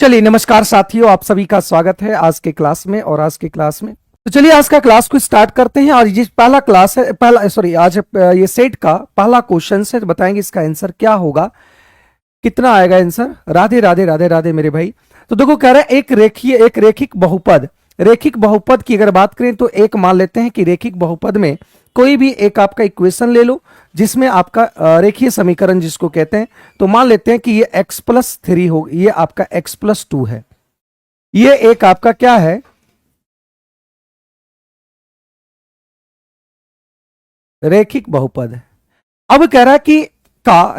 चलिए नमस्कार साथियों, आप सभी का स्वागत है आज के क्लास में। और आज के क्लास में तो चलिए आज का क्लास को स्टार्ट करते हैं। आज ये पहला क्लास है, आज ये सेट का पहला क्वेश्चन है। तो बताएंगे इसका आंसर क्या होगा, कितना आएगा आंसर। राधे राधे राधे राधे मेरे भाई। तो देखो कह रहा है एक रेखिक बहुपद। रेखिक बहुपद की अगर बात करें तो एक मान लेते हैं कि रेखिक बहुपद में कोई भी एक आपका इक्वेशन ले लो जिसमें आपका रेखीय समीकरण जिसको कहते हैं। तो मान लेते हैं कि ये x+3 हो, ये आपका x+2 है। ये एक आपका क्या है, रेखिक बहुपद है। अब कह रहा है कि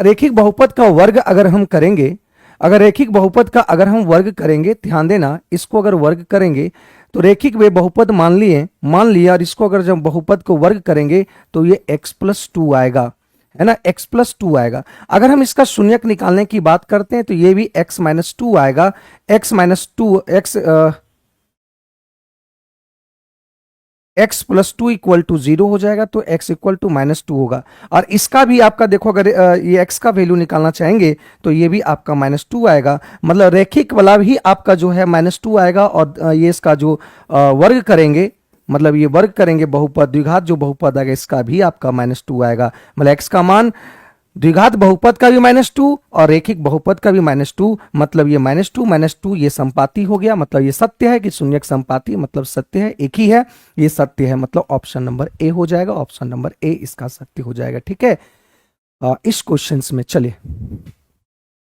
रेखिक बहुपद का वर्ग अगर हम करेंगे, अगर रेखिक बहुपद का अगर हम वर्ग करेंगे, ध्यान देना, इसको अगर वर्ग करेंगे तो रेखिक वे बहुपद मान लिया और इसको अगर जब बहुपद को वर्ग करेंगे तो ये x+2 आएगा, है ना, x+2 आएगा। अगर हम इसका शून्यक निकालने की बात करते हैं तो ये भी x-2 आएगा। x+2 इक्वल टू 0 हो जाएगा, तो x इक्वल टू -2 होगा। और इसका भी आपका देखो, अगर ये x का वैल्यू निकालना चाहेंगे तो ये भी आपका -2 आएगा। मतलब रेखिक वाला भी आपका जो है -2 आएगा। और ये इसका जो वर्ग करेंगे, मतलब ये वर्ग करेंगे बहुपद, द्विघात जो बहुपद आएगा इसका भी आपका -2 आएगा। मतलब x का मान द्विघात बहुपद का भी -2 और रेखिक बहुपद का भी -2, मतलब ये -2 ये संपाती हो गया। मतलब ये सत्य है कि शून्यक संपाती, मतलब सत्य है, एक ही है, ये सत्य है। मतलब ऑप्शन नंबर ए हो जाएगा, ऑप्शन नंबर ए इसका सत्य हो जाएगा। ठीक है, इस क्वेश्चंस में चलिए,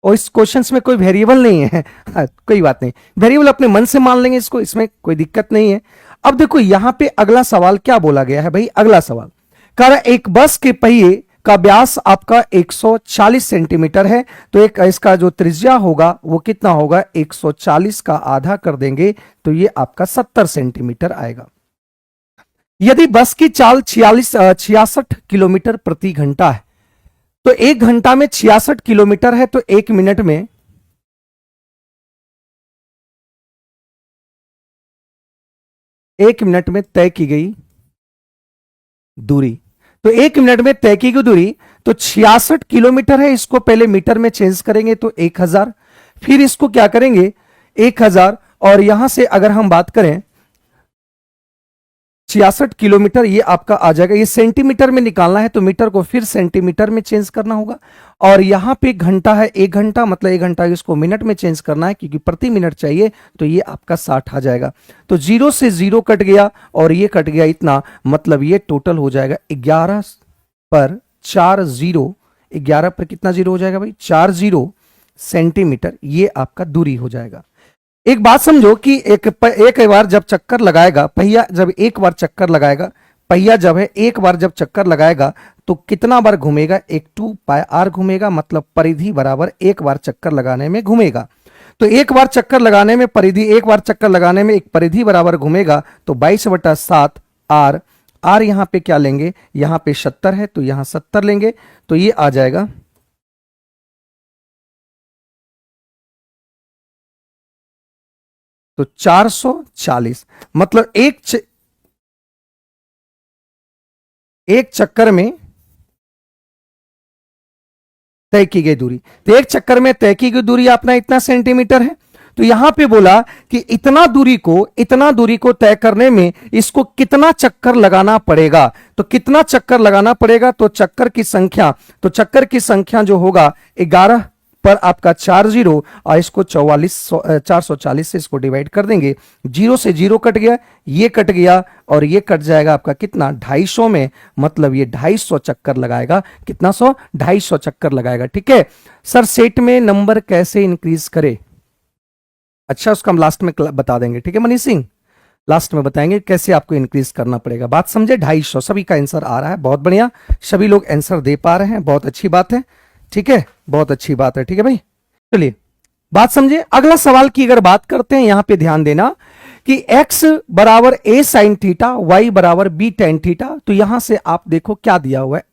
और इस क्वेश्चंस में कोई वेरिएबल नहीं है। कोई बात नहीं, वेरिएबल अपने मन से मान लेंगे इसको, इसमें कोई दिक्कत नहीं है। अब देखो यहां पे अगला सवाल क्या बोला गया है भाई। अगला सवाल कह रहा है एक बस के पहिए का व्यास आपका 140 सेंटीमीटर है, तो एक इसका जो त्रिज्या होगा वो कितना होगा, 140 का आधा कर देंगे तो ये आपका 70 सेंटीमीटर आएगा। यदि बस की चाल 66 किलोमीटर प्रति घंटा है, तो एक घंटा में 66 किलोमीटर है, तो एक मिनट में तय की गई दूरी, तो एक मिनट में तय की गई दूरी तो 66 किलोमीटर है। इसको पहले मीटर में चेंज करेंगे तो 1000, फिर इसको क्या करेंगे 1000, और यहां से अगर हम बात करें 66 किलोमीटर ये आपका आ जाएगा। ये सेंटीमीटर में निकालना है तो मीटर को फिर सेंटीमीटर में चेंज करना होगा। और यहां पे घंटा है, एक घंटा, मतलब एक घंटा इसको मिनट में चेंज करना है क्योंकि प्रति मिनट चाहिए, तो ये आपका 60 आ जाएगा। तो 0 से 0 कट गया और ये कट गया इतना, मतलब ये टोटल हो जाएगा 11 पर 4 0, 11 पर कितना 0 हो जाएगा भाई, 4 0 सेंटीमीटर ये आपका दूरी हो जाएगा। एक बात समझो कि एक बार जब चक्कर लगाएगा पहिया, जब एक बार चक्कर लगाएगा पहिया, जब है एक बार जब चक्कर लगाएगा तो कितना बार घूमेगा, एक 2πr घूमेगा। मतलब परिधि बराबर एक बार चक्कर लगाने में घूमेगा, तो एक बार चक्कर लगाने में परिधि, एक बार चक्कर लगाने में एक परिधि बराबर घूमेगा, तो 22/7 r। r यहां पे क्या लेंगे, यहां पे 70 है तो यहां 70 लेंगे, तो ये आ जाएगा तो 440। मतलब एक चक्कर में तय की गई दूरी, तो एक चक्कर में तय की गई दूरी अपना इतना सेंटीमीटर है। तो यहां पे बोला कि इतना दूरी को तय करने में इसको कितना चक्कर लगाना पड़ेगा। तो कितना चक्कर लगाना पड़ेगा, तो चक्कर की संख्या जो होगा 11 पर आपका 4 0, और इसको 440 से इसको डिवाइड कर देंगे। 0 से 0 कट गया, ये कट गया, और ये कट जाएगा आपका कितना, 250 में। मतलब ये 250 चक्कर लगाएगा। कितना 250 चक्कर लगाएगा। ठीक है सर, सेट में नंबर कैसे इंक्रीज करे, अच्छा उसका हम लास्ट में बता देंगे। ठीक है मनीष सिंह, लास्ट में बताएंगे कैसे आपको इंक्रीज करना पड़ेगा। बात समझे, 250। सभी का आंसर आ रहा है, बहुत बढ़िया, सभी लोग आंसर दे पा रहे हैं, बहुत अच्छी बात है। ठीक है, बहुत अच्छी बात है। ठीक है भाई, चलिए बात समझे। अगला सवाल की अगर बात करते हैं, यहां पे ध्यान देना कि x बराबर a sin थीटा, y बराबर b tan थीटा। तो यहां से आप देखो क्या दिया हुआ है,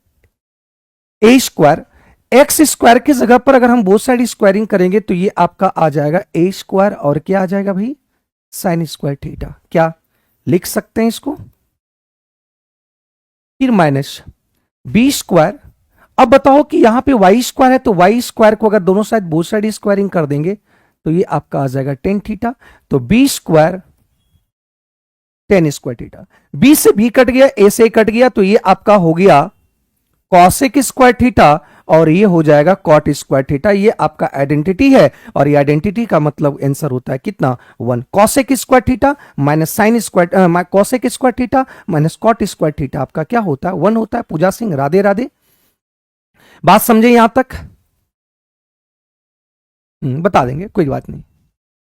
a स्क्वायर, एक्स स्क्वायर की जगह पर अगर हम बोथ साइड स्क्वायरिंग करेंगे तो ये आपका आ जाएगा a स्क्वायर, और क्या आ जाएगा भाई, साइन स्क्वायर थीटा। क्या लिख सकते हैं इसको, फिर माइनस b स्क्वायर। अब बताओ कि यहां पे वाई स्क्वायर है, तो वाई स्क्वायर को अगर दोनों साइड बोथ साइड स्क्वायरिंग कर देंगे तो ये आपका आ जाएगा टेन थीटा। तो B square tan square theta, B से बी कट गया, ए से कट गया, तो ये आपका हो गया कॉसेक स्क्वायर थीटा और ये हो जाएगा कॉट स्क्वायर थीटा। ये आपका आइडेंटिटी है और ये आइडेंटिटी का मतलब आंसर होता है कितना, one. Cosec square theta minus sine square, cosec square theta minus cot square theta आपका क्या होता है, वन होता है। पूजा सिंह, राधे राधे। बात समझे यहां तक? बता देंगे, कोई बात नहीं।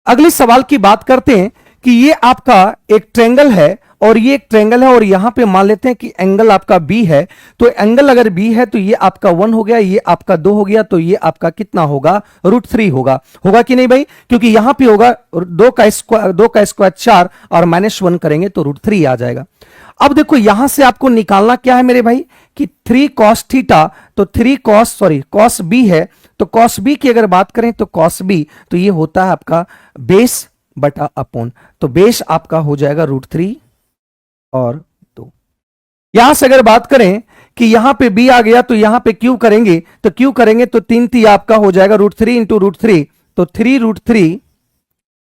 अगले सवाल की बात करते हैं कि ये आपका एक ट्रेंगल है और ये एक ट्रेंगल है और यहां पे मान लेते हैं कि एंगल आपका बी है। तो एंगल अगर बी है तो ये आपका वन हो गया, ये आपका दो हो गया, तो ये आपका कितना होगा, रूट थ्री होगा। होगा कि नहीं भाई? क्योंकि यहां पे होगा दो का स्क्वायर चार और माइनस वन करेंगे तो रूट थ्री आ जाएगा। अब देखो यहां से आपको निकालना क्या है मेरे भाई, कि थ्री कॉस थीटा, तो थ्री कॉस बी है, तो कॉस बी की अगर बात करें तो कॉस बी तो ये होता है आपका बेस बटा अपॉन, तो बेस आपका हो जाएगा रूट थ्री और दो। यहां से अगर बात करें कि यहां पे बी आ गया तो यहां पे क्यू करेंगे, तो क्यू करेंगे तो तीन ती आपका हो जाएगा root three into root three, तो थ्री रूट थ्री,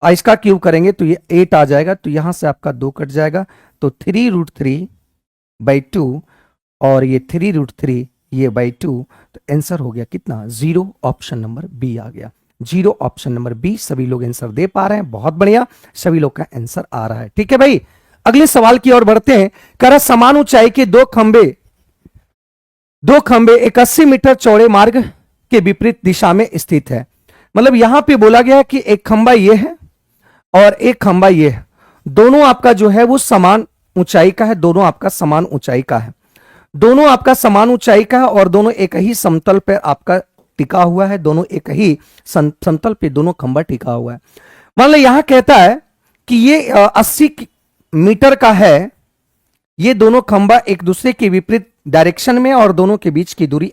इसका क्यूब करेंगे तो ये 8 आ जाएगा, तो यहां से आपका दो कट जाएगा, तो three root three by two और ये थ्री रूट थ्री ये बाई टू, तो आंसर हो गया कितना, जीरो। ऑप्शन नंबर बी आ गया, जीरो। Option number B. सभी लोग आंसर दे पा रहे हैं, बहुत बढ़िया, सभी लोग का आंसर आ रहा है। ठीक है भाई, अगले सवाल की ओर बढ़ते हैं। कर समान ऊंचाई के दो खंबे एक 80 मीटर चौड़े मार्ग के विपरीत दिशा में स्थित है। मतलब यहां पे बोला गया है कि एक खंबा ये है और एक खंबा ये है, दोनों आपका जो है वो समान ऊंचाई का है, दोनों आपका समान ऊंचाई का है, दोनों आपका समान ऊंचाई का है और दोनों एक ही समतल पर आपका टिका हुआ है, दोनों एक ही समतल पे दोनों खंबा टिका हुआ है। मान लो यहां कहता है कि ये 80 मीटर का है, ये दोनों खंबा एक दूसरे के विपरीत डायरेक्शन में और दोनों के बीच की दूरी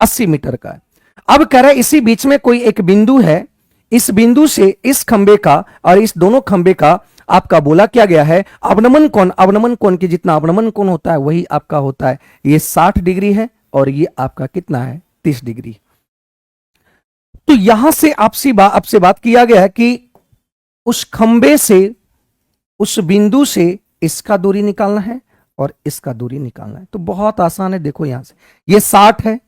80 मीटर का है। अब कह रहा है इसी बीच में कोई एक बिंदु है, इस बिंदु से इस खंबे का और इस दोनों खंबे का आपका बोला क्या गया है अवनमन कोण। अवनमन कोण के जितना अवनमन कोण होता है वही आपका होता है, ये 60 डिग्री है और ये आपका कितना है, 30 डिग्री। तो यहां से आपसे बात किया गया है कि उस खंबे से, उस बिंदु से इसका दूरी निकालना है और इसका दूरी निकालना है। तो बहुत आसान है, देखो यहां से ये 60 है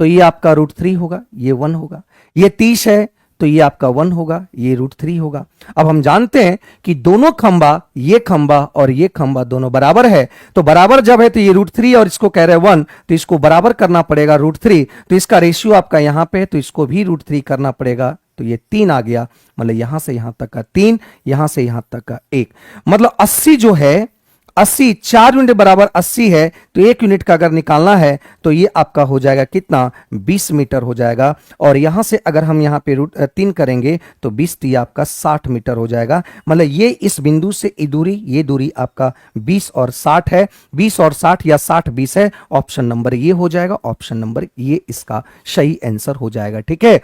तो ये आपका रूट थ्री होगा, ये वन होगा, ये 30 है तो ये आपका वन होगा, ये रूट थ्री होगा। अब हम जानते हैं कि दोनों खंबा, ये खंबा और ये खंबा दोनों बराबर है, तो बराबर जब है तो ये रूट थ्री और इसको कह रहे हैं वन, तो इसको बराबर करना पड़ेगा रूट थ्री, तो इसका रेशियो आपका यहां पे है तो इसको भी रूट थ्री करना पड़ेगा, तो ये 3 आ गया। मतलब यहां से यहां तक का 3, यहां से यहां तक का 1, मतलब 80 जो है, 80 4 यूनिट बराबर 80 है, तो 1 यूनिट का अगर निकालना है तो ये आपका हो जाएगा कितना, 20 मीटर हो जाएगा। और यहां से अगर हम यहां पे रूट 3 करेंगे तो 20 ती आपका 60 मीटर हो जाएगा। मतलब ये इस बिंदु से ये दूरी आपका 20 और 60 है, 20 और 60 या 60 20 है। ऑप्शन नंबर ये हो जाएगा, ऑप्शन नंबर ये इसका सही आंसर हो जाएगा। ठीक है,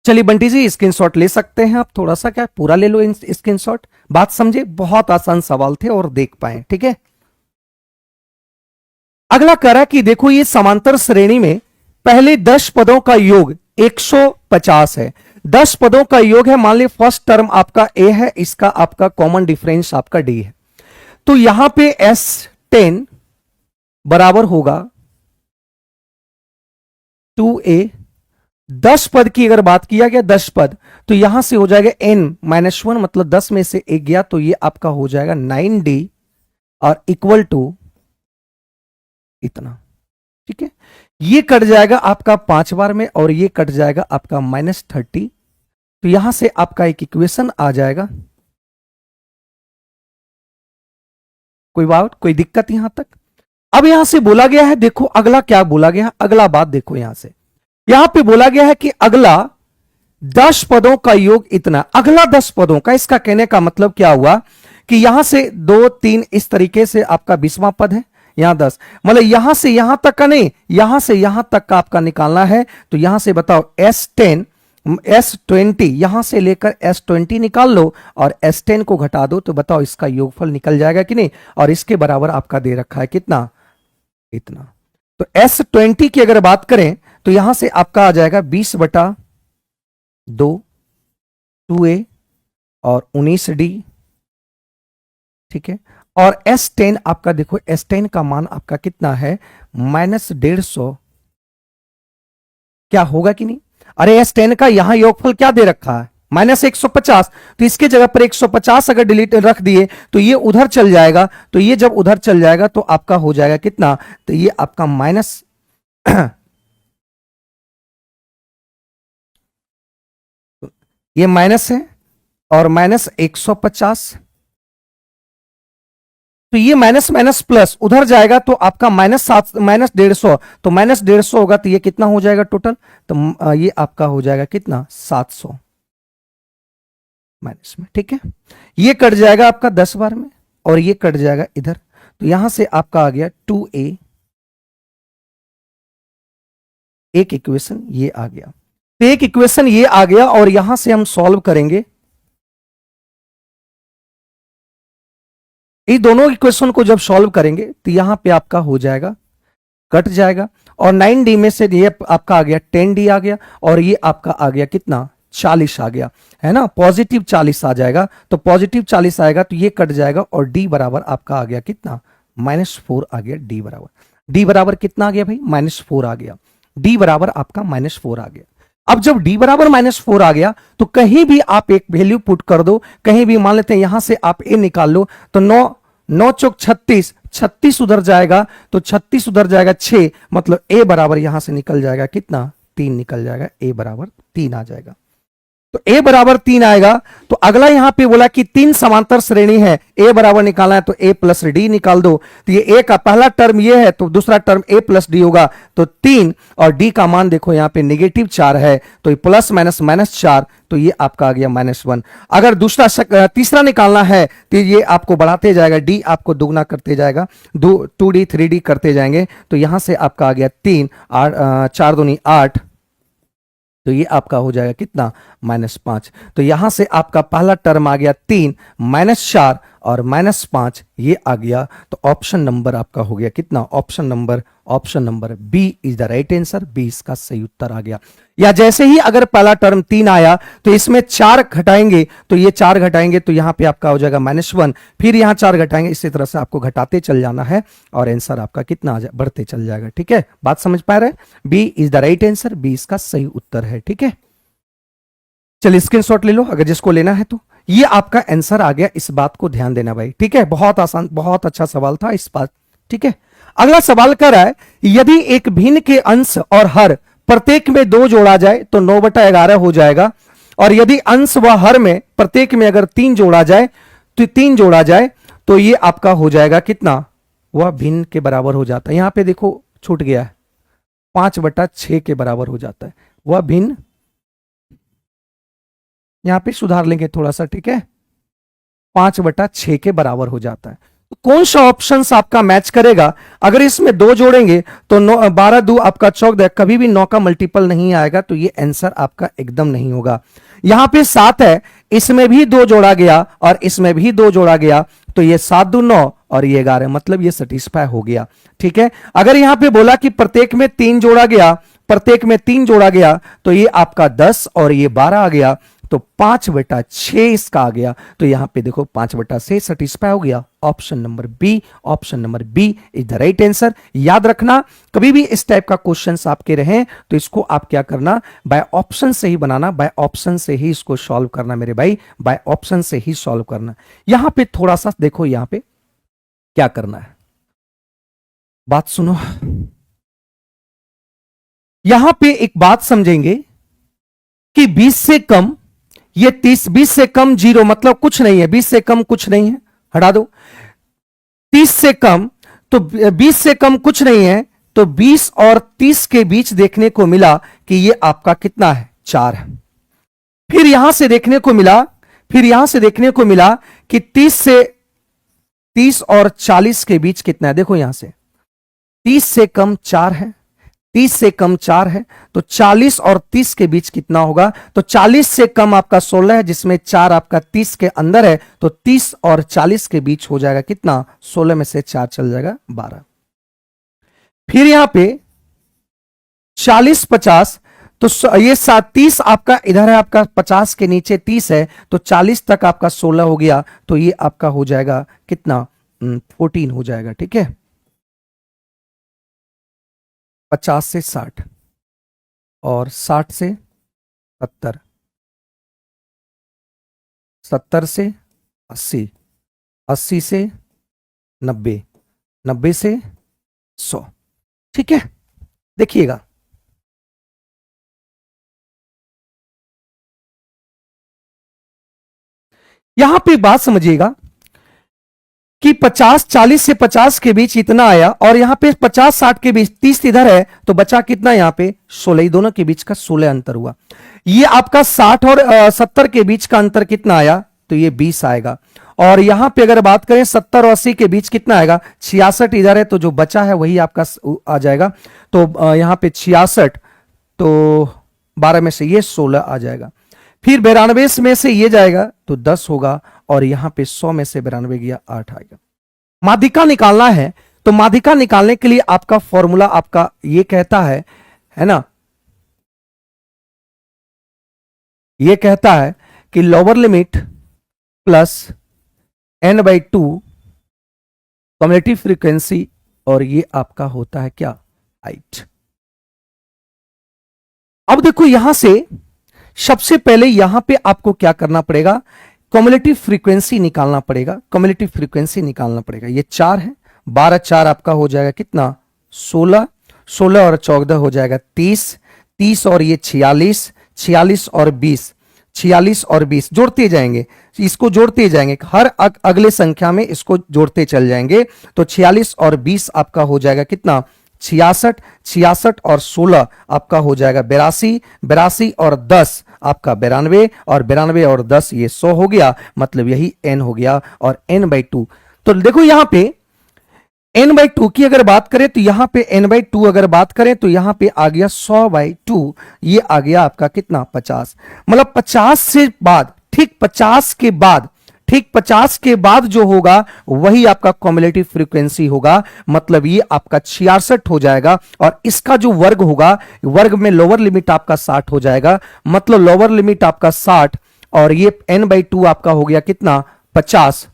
चलिए बंटी जी स्क्रीनशॉट ले सकते हैं आप, थोड़ा सा क्या पूरा ले लो स्क्रीनशॉट। बात समझे, बहुत आसान सवाल थे और देख पाए। ठीक है, अगला कह रहा कि देखो ये समांतर श्रेणी में पहले 10 पदों का योग 150 है। 10 पदों का योग है, मान ली फर्स्ट टर्म आपका ए है, इसका आपका कॉमन डिफरेंस आपका डी है, तो यहां पे S10 बराबर होगा 2a। 10 पद की अगर बात किया गया 10 पद, तो यहां से हो जाएगा n-1, मतलब 10 में से एक गया तो ये आपका हो जाएगा 9d और इक्वल टू इतना। ठीक है, ये कट जाएगा आपका 5 बार में और ये कट जाएगा आपका -30, तो यहां से आपका एक इक्वेशन आ जाएगा। कोई दिक्कत यहां तक? अब यहां से बोला गया है, देखो अगला क्या बोला गया, अगला बात देखो यहां से, यहां पे बोला गया है कि अगला 10 पदों का योग इतना, अगला 10 पदों का, इसका कहने का मतलब क्या हुआ कि यहां से 2 3 इस तरीके से आपका 20वां पद है, यहां 10, मतलब यहां से यहां तक का नहीं, यहां से यहां तक का आपका निकालना है। तो यहां से बताओ S10 S20, यहां से लेकर S20 निकाल लो और S10 को घटा दो, तो बताओ इसका योगफल निकल जाएगा कि नहीं। और इसके बराबर आपका दे रखा है कितना, इतना। तो S20 की अगर बात करें तो यहां से आपका आ जाएगा 20 बटा 2 2a और 19d, ठीक है। और S10 आपका देखो, S10 का मान आपका कितना है, -150, क्या होगा कि नहीं? अरे S10 का यहां योगफल क्या दे रखा है, -150, तो इसके जगह पर 150 अगर डिलीट रख दिए तो ये उधर चल जाएगा, तो ये जब उधर चल जाएगा तो आपका हो जाएगा कितना, तो ये आपका माइनस ये माइनस है और -150, तो ये माइनस माइनस प्लस उधर जाएगा तो आपका -150, तो -150 होगा तो ये कितना हो जाएगा टोटल, तो ये आपका हो जाएगा कितना, 700 माइनस में, ठीक है। ये कट जाएगा आपका 10 बार में और ये कट जाएगा इधर, तो यहां से आपका आ गया 2a, एक इक्वेशन ये आ गया, तो एक इक्वेशन ये आ गया और यहां से हम सॉल्व करेंगे ये दोनों इक्वेशन को, जब सॉल्व करेंगे तो यहां पे आपका हो जाएगा, कट जाएगा, और 9d में से ये आपका आ गया 10d आ गया, और ये आपका आ गया कितना, 40 आ गया, है ना, पॉजिटिव 40 आ जाएगा, तो पॉजिटिव 40 आएगा तो ये कट जाएगा और d बराबर आपका आ गया कितना, -4 आ गया, d बराबर कितना आ गया भाई, -4 आ गया, d बराबर आपका -4 आ गया। अब जब d बराबर -4 आ गया तो कहीं भी आप एक वैल्यू पुट कर दो, कहीं भी मान लेते हैं यहां से आप a निकाल लो, तो 9 चौक 36, 36 उधर जाएगा तो 36 उधर जाएगा 6, मतलब a बराबर यहां से निकल जाएगा कितना, 3 निकल जाएगा, a बराबर 3 आ जाएगा। तो a बराबर 3 आएगा, तो अगला यहां पे बोला कि 3 समांतर श्रेणी है, a बराबर निकालना है तो a प्लस डी निकाल दो, तो ये a का पहला टर्म ये है तो दूसरा टर्म a प्लस डी होगा, तो 3, और d का मान देखो यहां पे -4 है, तो ये प्लस माइनस -4, तो ये आपका आ गया -1। अगर तीसरा निकालना है तो ये आपको बढ़ाते जाएगा, d आपको दुगना करते जाएगा, 2d 3d करते जाएंगे, तो यहां से आपका आ गया 3, 4 दूनी 8, तो ये आपका हो जाएगा कितना, -5। तो यहां से आपका पहला टर्म आ गया 3, -4 और -5, ये आ गया, तो ऑप्शन नंबर आपका हो गया कितना, option number B is the right answer, B इसका सही उत्तर आ गया। या जैसे ही अगर पहला टर्म 3 आया तो इसमें 4 घटाएंगे, तो ये 4 घटाएंगे तो यहां पे आपका हो जाएगा -1, फिर यहां 4 घटाएंगे, इसी तरह से आपको घटाते चल जाना है और आंसर आपका कितना आ जाए, बढ़ते चल जाएगा, ठीक है, बात समझ पा रहे हैं, B is the right answer, B इसका सही उत्तर है, ठीक है। चलिए स्क्रीनशॉट ले लो अगर जिसको लेना है, तो ये आपका आंसर आ गया, इस बात को ध्यान देना भाई, ठीक है, बहुत आसान, बहुत अच्छा सवाल था इस बात, ठीक है। अगला सवाल कर रहा है, यदि एक भिन्न के अंश और हर प्रत्येक में 2 जोड़ा जाए तो 9/11 हो जाएगा, और यदि अंश व हर में प्रत्येक में अगर 3 जोड़ा जाए तो 3 जोड़ा जाए तो ये आपका हो जाएगा कितना, वह भिन्न के बराबर हो जाता है। यहां पे देखो छूट गया है, 5/6 के बराबर हो जाता है, वह भिन्न, यहां पे सुधार लेंगे थोड़ा सा, ठीक है, 5/6 के बराबर हो जाता है। तो कौन सा ऑप्शन आपका मैच करेगा, अगर इसमें 2 जोड़ेंगे तो 12 2 आपका 14, कभी भी 9 का मल्टीपल नहीं आएगा, तो ये आंसर आपका एकदम नहीं होगा। यहां पे 7 है, इसमें भी 2 जोड़ा गया और इसमें भी 2 जोड़ा गया, तो ये 7 2 9 और ये 11, मतलब ये सेटिस्फाई हो गया, ठीक है। अगर यहां पे बोला कि प्रत्येक में 3 जोड़ा गया, प्रत्येक में 3 जोड़ा गया, तो ये आपका 10 और ये 12 आ गया, तो 5/6 इसका आ गया, तो यहां पे देखो 5/6 सेटिस्फाई हो गया, option number B, option number B is the right answer. याद रखना, कभी भी इस टाइप का क्वेश्चंस आपके रहे तो इसको आप क्या करना, बाय ऑप्शन से ही बनाना, बाय ऑप्शन से ही इसको सॉल्व करना मेरे भाई, बाय ऑप्शन से ही सॉल्व करना। यहां पे थोड़ा सा देखो, यहां पे क्या करना है, बात सुनो, यहां पे एक बात समझेंगे कि 20 से कम, ये 20 से कम 0 मतलब कुछ नहीं है, 20 से कम कुछ नहीं है, हटा दो, 30 से कम, तो 20 से कम कुछ नहीं है, तो 20 और 30 के बीच देखने को मिला कि ये आपका कितना है, 4 है। फिर यहां से देखने को मिला, कि 30 और 40 के बीच कितना है, देखो यहां से 30 से कम 4 है, 30 से कम 4 है, तो 40 और 30 के बीच कितना होगा, तो 40 से कम आपका 16 है, जिसमें 4 आपका 30 के अंदर है, तो 30 और 40 के बीच हो जाएगा कितना, 16 में से 4 चल जाएगा 12। फिर यहां पे 40 50, तो ये 30 आपका इधर है, आपका 50 के नीचे 30 है, तो 40 तक आपका 16 हो गया, तो ये आपका हो जाएगा कितना, 14 हो जाएगा। ठीक है, 50 से 60 और 60 से 70, 70 से 80, 80 से 90, 90 से 100। ठीक है, देखिएगा यहां पे बात समझिएगा कि 50 40 से 50 के बीच इतना आया, और यहां पे 50 60 के बीच 30 इधर है, तो बचा कितना यहां पे 16, दोनों के बीच का 16 अंतर हुआ। ये आपका 60 और 70 के बीच का अंतर कितना आया, तो ये 20 आएगा। और यहां पे अगर बात करें 70 और 80 के बीच कितना आएगा, 66 इधर है, तो जो बचा है वही आपका आ जाएगा। तो यहां पे 66, तो 12 में से ये 16 आ जाएगा। फिर 92 में से ये जाएगा तो 10 होगा, और यहां पे 100 में से 92 गया 8 आएगा। माध्यिका निकालना है, तो माध्यिका निकालने के लिए आपका फॉर्मूला आपका ये कहता है ना, ये कहता है कि lower limit plus n/2 cumulative frequency, और ये आपका होता है क्या, हाइट। अब देखो यहां से सबसे पहले यहां पे आपको क्या करना पड़ेगा, कम्युलेटिव फ्रीक्वेंसी निकालना पड़ेगा, कम्युलेटिव फ्रीक्वेंसी निकालना पड़ेगा। ये 4 है, 12 4 आपका हो जाएगा कितना, 16, 16 और 14 हो जाएगा 30, 30 और ये 46, 46 और 20, 46 और 20 जोड़ते जाएंगे, इसको जोड़ते जाएंगे, हर अगले संख्या में इसको जोड़ते चल जाएंगे, तो 46 और 20 आपका हो जाएगा कितना, 66, 66 और 16 आपका हो जाएगा 82, 82 और 10 आपका 92, और 92 और 10 ये 100 हो गया, मतलब यही n हो गया, और n/2। तो देखो यहां पे n/2 की अगर बात करें, तो यहां पे n/2 अगर बात करें, तो यहां पे आ गया 100/2, ये आ गया आपका कितना, 50। मतलब 50 से बाद, ठीक 50 के बाद, ठीक 50 के बाद जो होगा वही आपका कम्युलेटिव फ्रीक्वेंसी होगा, मतलब ये आपका 66 हो जाएगा, और इसका जो वर्ग होगा, वर्ग में लोअर लिमिट आपका 60 हो जाएगा, मतलब लोअर लिमिट आपका 60, और ये n/2 आपका हो गया कितना, 50।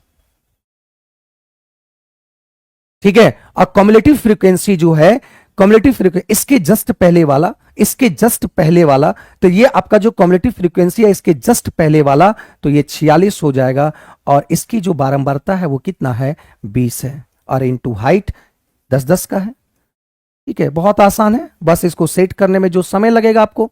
ठीक है, और कम्युलेटिव फ्रीक्वेंसी जो है, कम्युलेटिव फ्रीक्वेंसी इसके जस्ट पहले वाला, इसके जस्ट पहले वाला, तो ये आपका जो कम्युलेटिव फ्रीक्वेंसी है इसके जस्ट पहले वाला, तो ये 46 हो जाएगा, और इसकी जो बारंबारता है वो कितना है, 20 है, और इनटू हाइट 10 10 का है। ठीक है, बहुत आसान है, बस इसको सेट करने में जो समय लगेगा आपको,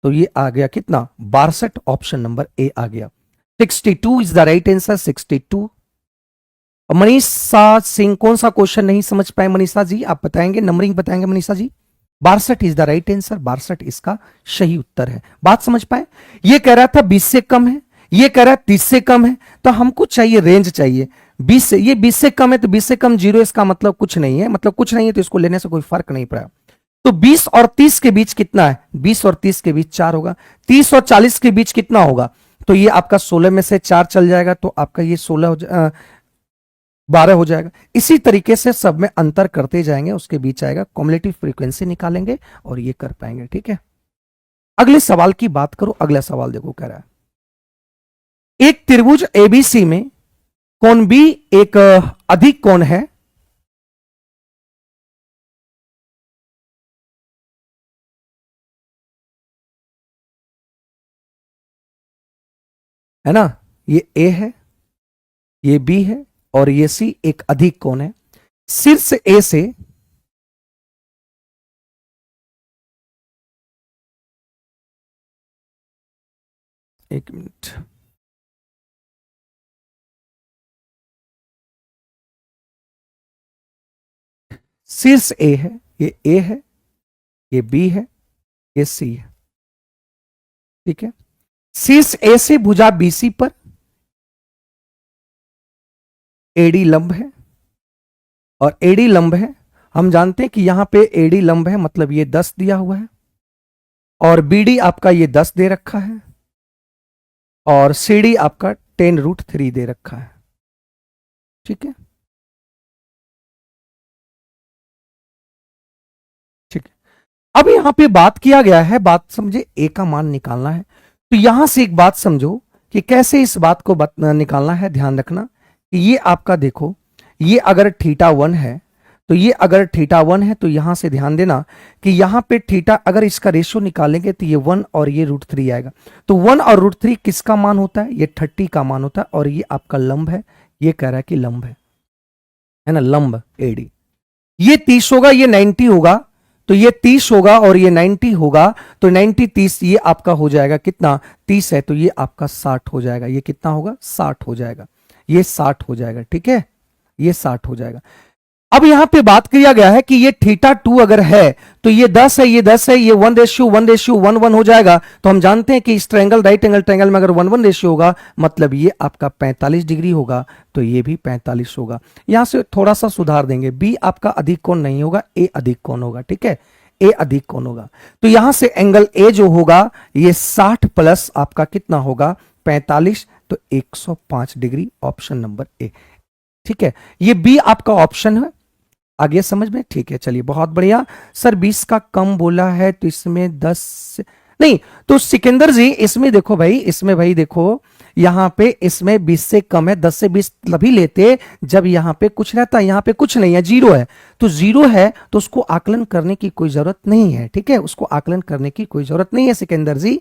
तो ये आ गया कितना, 62, ऑप्शन नंबर ए आ गया। 62 is the right answer, 62। Manisha Singh कौन सा क्वेश्चन नहीं समझ पाए, मनीषा जी आप बताएंगे, नंबरिंग बताएंगे Manisha ji. 62 is the right answer, 62 इसका सही उत्तर है। बात समझ पाए, ये कह रहा था 20 से कम है, ये कह रहा है 30 से कम है, तो हमको चाहिए रेंज चाहिए 20 से, ये 20 से कम है, तो 20 से कम 0, इसका मतलब कुछ नहीं है, मतलब कुछ नहीं है, तो इसको लेने से कोई फर्क नहीं पड़ा। तो 20 और 30 के बीच कितना है, 20 और 30 के बीच 4 होगा, 30 और 40 के बीच कितना होगा, तो ये आपका 16 में से 4 चल जाएगा, तो आपका ये 12 हो जाएगा। इसी तरीके से सब में अंतर करते जाएंगे, उसके बीच आएगा, कम्युलेटिव फ्रीक्वेंसी निकालेंगे और ये कर पाएंगे। ठीक है, अगले सवाल की बात करो, अगला सवाल देखो कह रहा है एक त्रिभुज एबीसी में कोण बी एक अधिक कोण है ना, ये ए है, ये बी है, और ये सी एक अधिक कोण है। शीर्ष ए से एक मिनट, शीर्ष ए है, ये ए है, ये बी है, ये सी है। ठीक है, शीर्ष ए से भुजा बीसी पर एडी लंब है, और एडी लंब है, हम जानते हैं कि यहां पे एडी लंब है, मतलब ये 10 दिया हुआ है, और बीडी आपका ये 10 दे रखा है, और सीडी आपका 10√3 दे रखा है। ठीक है, अब यहां पे बात किया गया है, बात समझे, ए का मान निकालना है। तो यहां से एक बात समझो कि कैसे इस बात को निकालना है। ध्यान रखना कि ये आपका देखो, ये अगर थीटा 1 है तो ये अगर थीटा 1 है तो यहां से ध्यान देना कि यहां पे थीटा, अगर इसका रेशियो निकालेंगे तो ये 1 और ये √3 आएगा। तो 1 और √3 किसका मान होता है? ये 30 का मान होता है। और ये आपका लंब है, ये कह रहा है कि लंब है ना, लंब एडी। ये 30 होगा, ये 90 होगा, तो ये 30 होगा और ये 90 होगा, तो 90 30 ये आपका हो जाएगा कितना? 30 है तो ये आपका 60 हो जाएगा। ये कितना होगा? 60 हो जाएगा। ये 60 हो जाएगा, ठीक है, ये 60 हो जाएगा। अब यहां पे बात किया गया है कि ये थीटा 2 अगर है तो ये 10 है, ये 10 है, ये 1:1:1 हो जाएगा। तो हम जानते हैं कि इस ट्रायंगल, राइट एंगल ट्रायंगल में अगर 1:1 रेशियो होगा मतलब ये आपका 45 डिग्री होगा, तो ये भी 45 होगा। यहां से थोड़ा सा सुधार देंगे, बी आपका अधिक कोण नहीं होगा, ए अधिक कोण होगा, ठीक है, ए अधिक कोण होगा। तो यहां से एंगल ए जो होगा ये 60 प्लस आपका कितना होगा? 45, तो 105 डिग्री, ऑप्शन नंबर ए, ठीक है। ये बी आपका ऑप्शन है। आगे समझ में? ठीक है, चलिए बहुत बढ़िया। सर 20 का कम बोला है तो इसमें 10 नहीं, तो सिकंदर जी इसमें देखो भाई, इसमें भाई देखो यहां पे इसमें 20 से कम है, 10 से 20 तभी लेते जब यहां पे कुछ रहता है, यहां पे कुछ नहीं है, जीरो है। तो जीरो है तो उसको आकलन करने की कोई जरूरत नहीं है, ठीक है, उसको आकलन करने की कोई जरूरत नहीं है सिकंदर जी,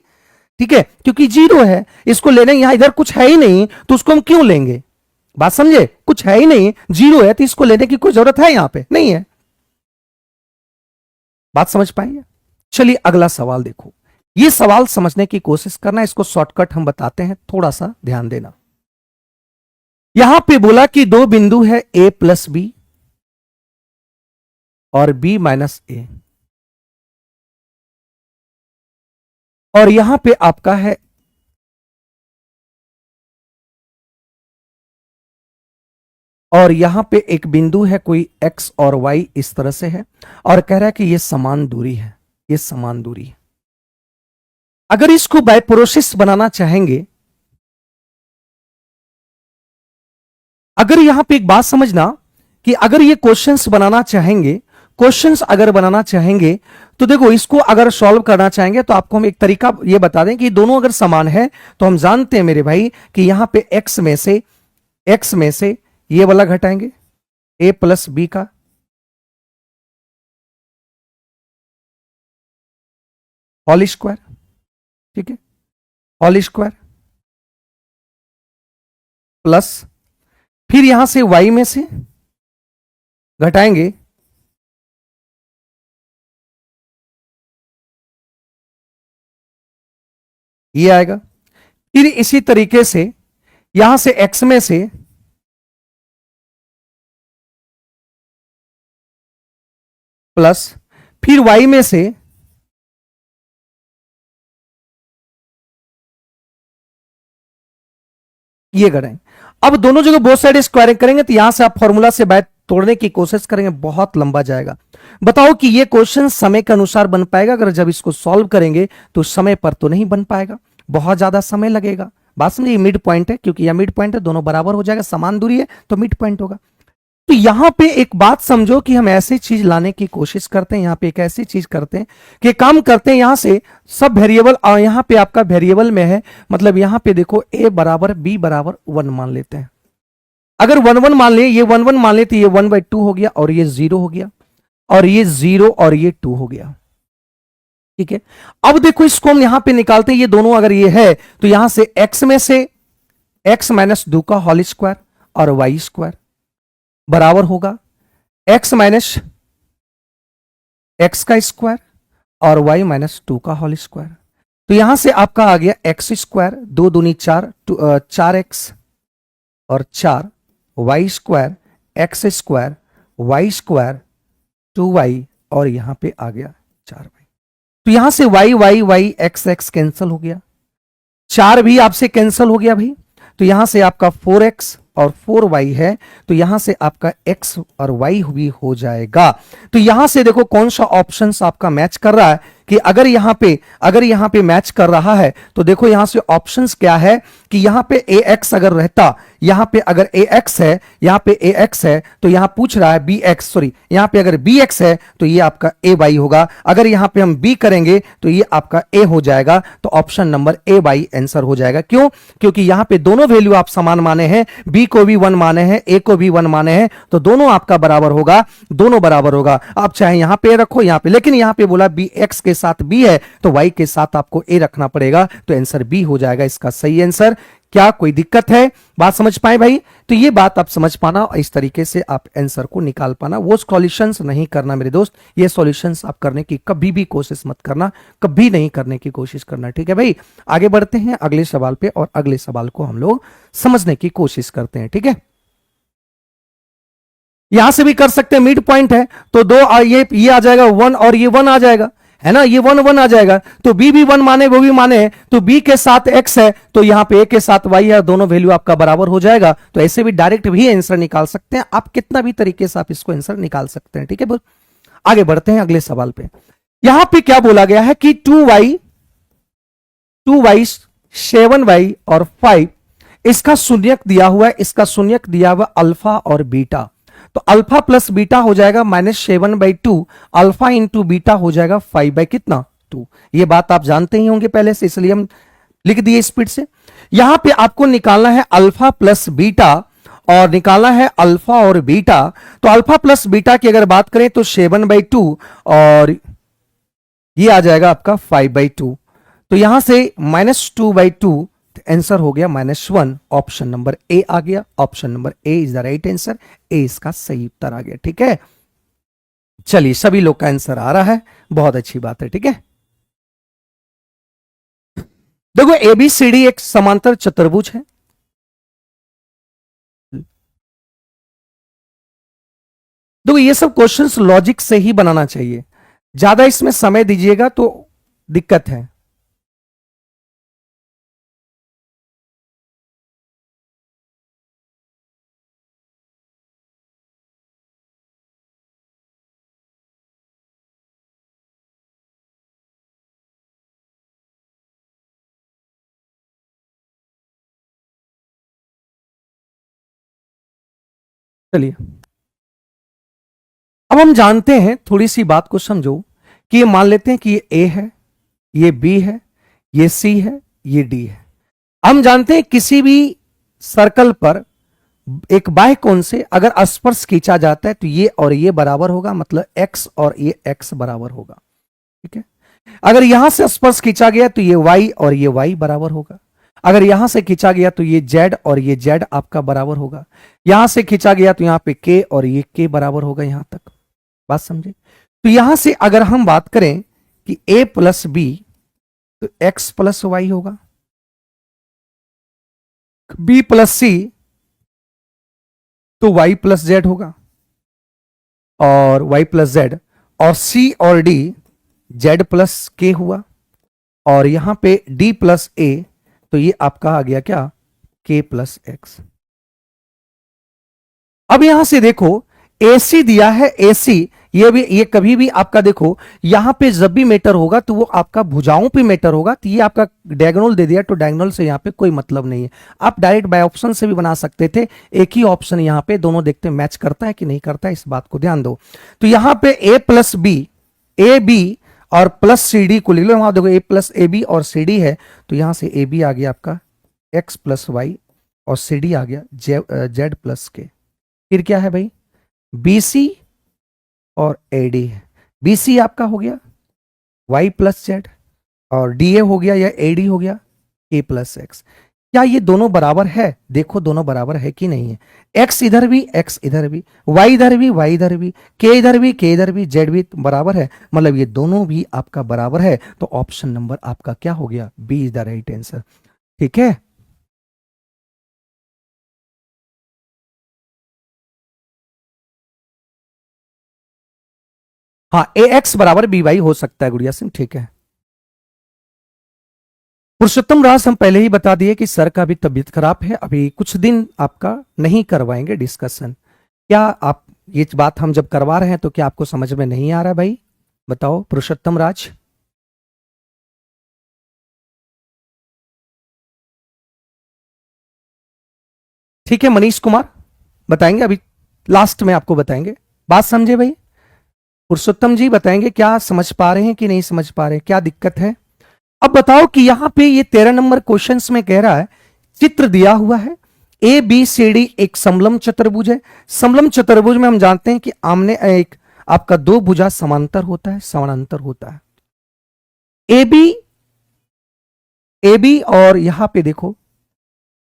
ठीक है, क्योंकि जीरो है, इसको लेने, यहां इधर कुछ है ही नहीं तो उसको हम क्यों लेंगे? बात समझे? कुछ है ही नहीं, जीरो है, तो इसको लेने की कोई जरूरत है यहां पे नहीं है। बात समझ पाएंगे? चलिए अगला सवाल देखो। ये सवाल समझने की कोशिश करना, इसको शॉर्टकट हम बताते हैं, थोड़ा सा ध्यान देना। यहां पे बोला कि दो बिंदु है a प्लस बी और b माइनस ए, और यहां पे आपका है और यहां पे एक बिंदु है कोई x और y इस तरह से है, और कह रहा है कि ये समान दूरी है, ये समान दूरी है। अगर इसको बाइप्रोसिस बनाना चाहेंगे, अगर यहां पे एक बात समझना कि अगर ये क्वेश्चंस बनाना चाहेंगे, क्वेश्चंस अगर बनाना चाहेंगे तो देखो इसको अगर सॉल्व करना चाहेंगे तो आपको हम एक तरीका ये बता दें कि दोनों अगर समान है तो हम जानते हैं मेरे भाई कि यहां पे x में से ये वाला घटाएंगे a प्लस बी का, होल स्क्वायर, ठीक है, होल स्क्वायर प्लस फिर यहां से y में से घटाएंगे ये आएगा। फिर इसी तरीके से यहां से x में से प्लस फिर y में से ये करें। अब दोनों जगह बोथ साइड स्क्वायरिंग करेंगे तो यहां से आप फॉर्मूला से बात तोड़ने की कोशिश करेंगे, बहुत लंबा जाएगा। बताओ कि ये क्वेश्चन समय के अनुसार बन पाएगा? अगर जब इसको सॉल्व करेंगे तो समय पर तो नहीं बन पाएगा, बहुत ज्यादा समय लगेगा। बात समझिए, ये मिड पॉइंट है, क्योंकि यह मिड पॉइंट है, दोनों बराबर हो जाएगा, समान दूरी है तो मिड पॉइंट होगा। तो यहां पे एक बात समझो कि हम ऐसी चीज लाने की कोशिश करते हैं, यहां पे एक ऐसी चीज करते हैं कि काम करते हैं यहां से सब वेरिएबल, यहां पे आपका वेरिएबल में है, मतलब यहां पे देखो a बराबर b बराबर 1 मान लेते हैं। अगर 1 1 मान ले, ये 1 1 मान ले तो ये 1/2 हो गया और ये 0 हो गया और ये 0 और ये 2 हो गया, ठीक है। अब देखो इसको हम यहां पे निकालते हैं, ये दोनों अगर ये है तो यहां से x में से x माइनस 2 का होल स्क्वायर और y स्क्वायर बराबर होगा x माइनस x का स्क्वायर और y माइनस 2 का होल स्क्वायर। तो यहां से आपका आ गया x स्क्वायर, 2 दूनी 4, 4x और 4 y square, x square, y square 2y और यहां पे आ गया 4y। तो यहां से y y y x x cancel हो गया, 4 भी आपसे कैंसिल हो गया भाई। तो यहां से आपका 4x और 4y है, तो यहां से आपका x और y भी हो जाएगा। तो यहां से देखो कौन सा ऑप्शन आपका मैच कर रहा है कि अगर यहां पे मैच कर रहा है तो देखो यहां से ऑप्शंस क्या है कि यहां पे ax अगर रहता, यहां पे अगर ax है, यहां पे ax है तो यहां पूछ रहा है bx, सॉरी यहां पे अगर bx है तो ये आपका ay होगा, अगर यहां पे हम b करेंगे तो ये आपका a हो जाएगा, तो ऑप्शन नंबर ay आंसर हो जाएगा। क्यों? क्योंकि यहां पे दोनों वैल्यू आप समान माने हैं, b को भी 1 माने हैं, a को भी 1 माने हैं, तो दोनों आपका बराबर होगा, दोनों बराबर होगा। आप चाहे यहां पे रखो यहां पे, लेकिन यहां पे बोला bx के साथ b है तो y के साथ आपको a रखना पड़ेगा, तो आंसर b हो जाएगा इसका सही आंसर। क्या कोई दिक्कत है? बात समझ पाए भाई? तो ये बात आप समझ पाना और इस तरीके से आप आंसर को निकाल पाना। वो सॉल्यूशंस नहीं करना मेरे दोस्त, ये सॉल्यूशंस आप करने की कभी भी कोशिश मत करना, कभी नहीं करने की कोशिश करना, ठीक है भाई। आगे बढ़ते हैं अगले सवाल पे और अगले सवाल को हम लोग समझने की कोशिश करते हैं, ठीक है। यहां से भी कर सकते हैं, मिड पॉइंट है तो दो ये आ जाएगा 1 और ये 1 आ जाएगा, है ना, ये 1 1 आ जाएगा, तो b भी 1 माने वो भी माने, तो b के साथ x है तो यहां पे a के साथ y है, दोनों वैल्यू आपका बराबर हो जाएगा। तो ऐसे भी डायरेक्ट भी आंसर निकाल सकते हैं आप, कितना भी तरीके से आप इसको आंसर निकाल सकते हैं, ठीक है। आगे बढ़ते हैं अगले सवाल पे। यहां पे क्या बोला गया है कि 2y 7y और 5 इसका शून्यक दिया हुआ है, इसका शून्यक दिया हुआ अल्फा और बीटा, तो अल्फा प्लस बीटा हो जाएगा -7/2, अल्फा इंटू बीटा हो जाएगा 5/2। ये बात आप जानते ही होंगे पहले से, इसलिए हम लिख दिए स्पीड से। यहां पे आपको निकालना है अल्फा प्लस बीटा और निकालना है अल्फा और बीटा, तो अल्फा प्लस बीटा की अगर बात करें तो 7/2 और ये आ जाएगा आपका 5/2, तो यहां से -2/2, आंसर हो गया -1, ऑप्शन नंबर ए आ गया, option number A is the right answer, A इसका सही उत्तर आ गया, ठीक है। चलिए सभी लोग का आंसर आ रहा है, बहुत अच्छी बात है, ठीक है। देखो एबीसीडी एक समांतर चतुर्भुज है, देखो ये सब क्वेश्चंस लॉजिक से ही बनाना चाहिए, ज्यादा इसमें समय दीजिएगा तो दिक्कत है। चलिए अब हम जानते हैं, थोड़ी सी बात को समझो कि ये मान लेते हैं कि ये ए है, ये बी है, ये सी है, ये डी है। हम जानते हैं किसी भी सर्कल पर एक बाह्य कोण से अगर स्पर्श खींचा जाता है तो ये और ये बराबर होगा, मतलब x और ये x बराबर होगा, ठीक है। अगर यहां से स्पर्श खींचा गया तो ये y और ये y बराबर होगा, अगर यहां से खींचा गया तो ये z और ये z आपका बराबर होगा, यहां से खींचा गया तो यहां पे k और ये k बराबर होगा, यहां तक बात समझे। तो यहां से अगर हम बात करें कि a प्लस बी तो x प्लस वाई होगा, b प्लस सी तो y प्लस जेड होगा और y प्लस जेड, और c और d z प्लस k हुआ, और यहां पे d प्लस a तो ये आपका आ गया क्या, k प्लस x। अब यहां से देखो AC दिया है, AC ये कभी भी आपका देखो यहां पे जब भी मैटर होगा तो वो आपका भुजाओं पे मैटर होगा, तो ये आपका डायगोनल दे दिया तो डायगोनल से यहां पे कोई मतलब नहीं है। आप डायरेक्ट बाय ऑप्शन से भी बना सकते थे, एक ही ऑप्शन यहां पे, दोनों देखते मैच करता है कि नहीं करता है, इस बात को ध्यान दो। तो यहां पे a plus B, A B और प्लस सी डी को लिख लो, वहां देखो a प्लस ए बी और सी डी है, तो यहां से ए बी आ गया आपका x प्लस वाई और सी डी आ गया जेड प्लस के। फिर क्या है भाई, BC और AD है, BC आपका हो गया y प्लस जेड और DA हो गया या AD हो गया A प्लस एक्स। क्या ये दोनों बराबर है? देखो दोनों बराबर है कि नहीं है, x इधर भी x इधर भी, y इधर भी y इधर भी, k इधर भी k इधर भी, z भी बराबर है, मतलब ये दोनों भी आपका बराबर है, तो ऑप्शन नंबर आपका क्या हो गया, B is the right answer, ठीक है। हाँ ax बराबर by हो सकता है गुड़िया सिंह, ठीक है। पुरुषोत्तम राज हम पहले ही बता दिए कि सर का भी तबीयत खराब है, अभी कुछ दिन आपका नहीं करवाएंगे डिस्कशन। क्या आप ये बात हम जब करवा रहे हैं तो क्या आपको समझ में नहीं आ रहा है भाई, बताओ पुरुषोत्तम राज। ठीक है मनीष कुमार बताएंगे, अभी लास्ट में आपको बताएंगे। बात समझे भाई? पुरुषोत्तम जी बताएंगे क्या समझ पा रहे हैं कि नहीं समझ पा रहे हैं, क्या दिक्कत है? अब बताओ कि यहां पे ये 13 नंबर क्वेश्चंस में कह रहा है, चित्र दिया हुआ है, ए बी सी डी एक समलम चतुर्भुज है। समलम चतुर्भुज में हम जानते हैं कि आमने एक आपका दो भुजा समांतर होता है, समानांतर होता है। ए बी और यहां पे देखो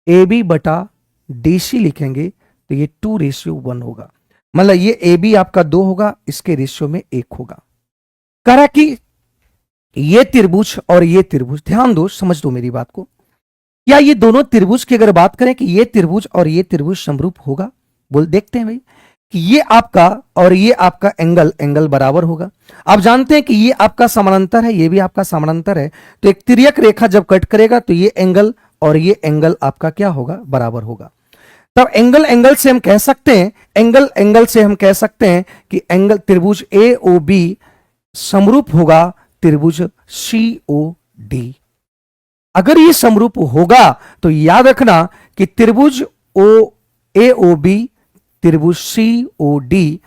ए बी बटा डीसी लिखेंगे तो ये 2:1 होगा, मतलब ये ए बी आपका 2 होगा, इसके रेशियो में 1 होगा। कह रहा कि ये त्रिभुज और ये त्रिभुज, ध्यान दो समझ दो मेरी बात को, क्या ये दोनों त्रिभुज की अगर बात करें कि ये त्रिभुज और ये त्रिभुज समरूप होगा? बोल देखते हैं भाई कि ये आपका और ये आपका एंगल बराबर होगा। आप जानते हैं कि ये आपका समानांतर है, ये भी आपका समानांतर है, तो एक तिर्यक रेखा जब कट करेगा तो ये एंगल और ये एंगल आपका क्या होगा? बराबर होगा। तब एंगल से हम कह सकते हैं, एंगल से हम कह सकते हैं कि एंगल त्रिभुज ए ओ बी समरूप होगा त्रिभुज सी ओ डी। अगर ये समरूप होगा तो याद रखना कि त्रिभुज ओ ए ओ बी त्रिभुज सी ओ डी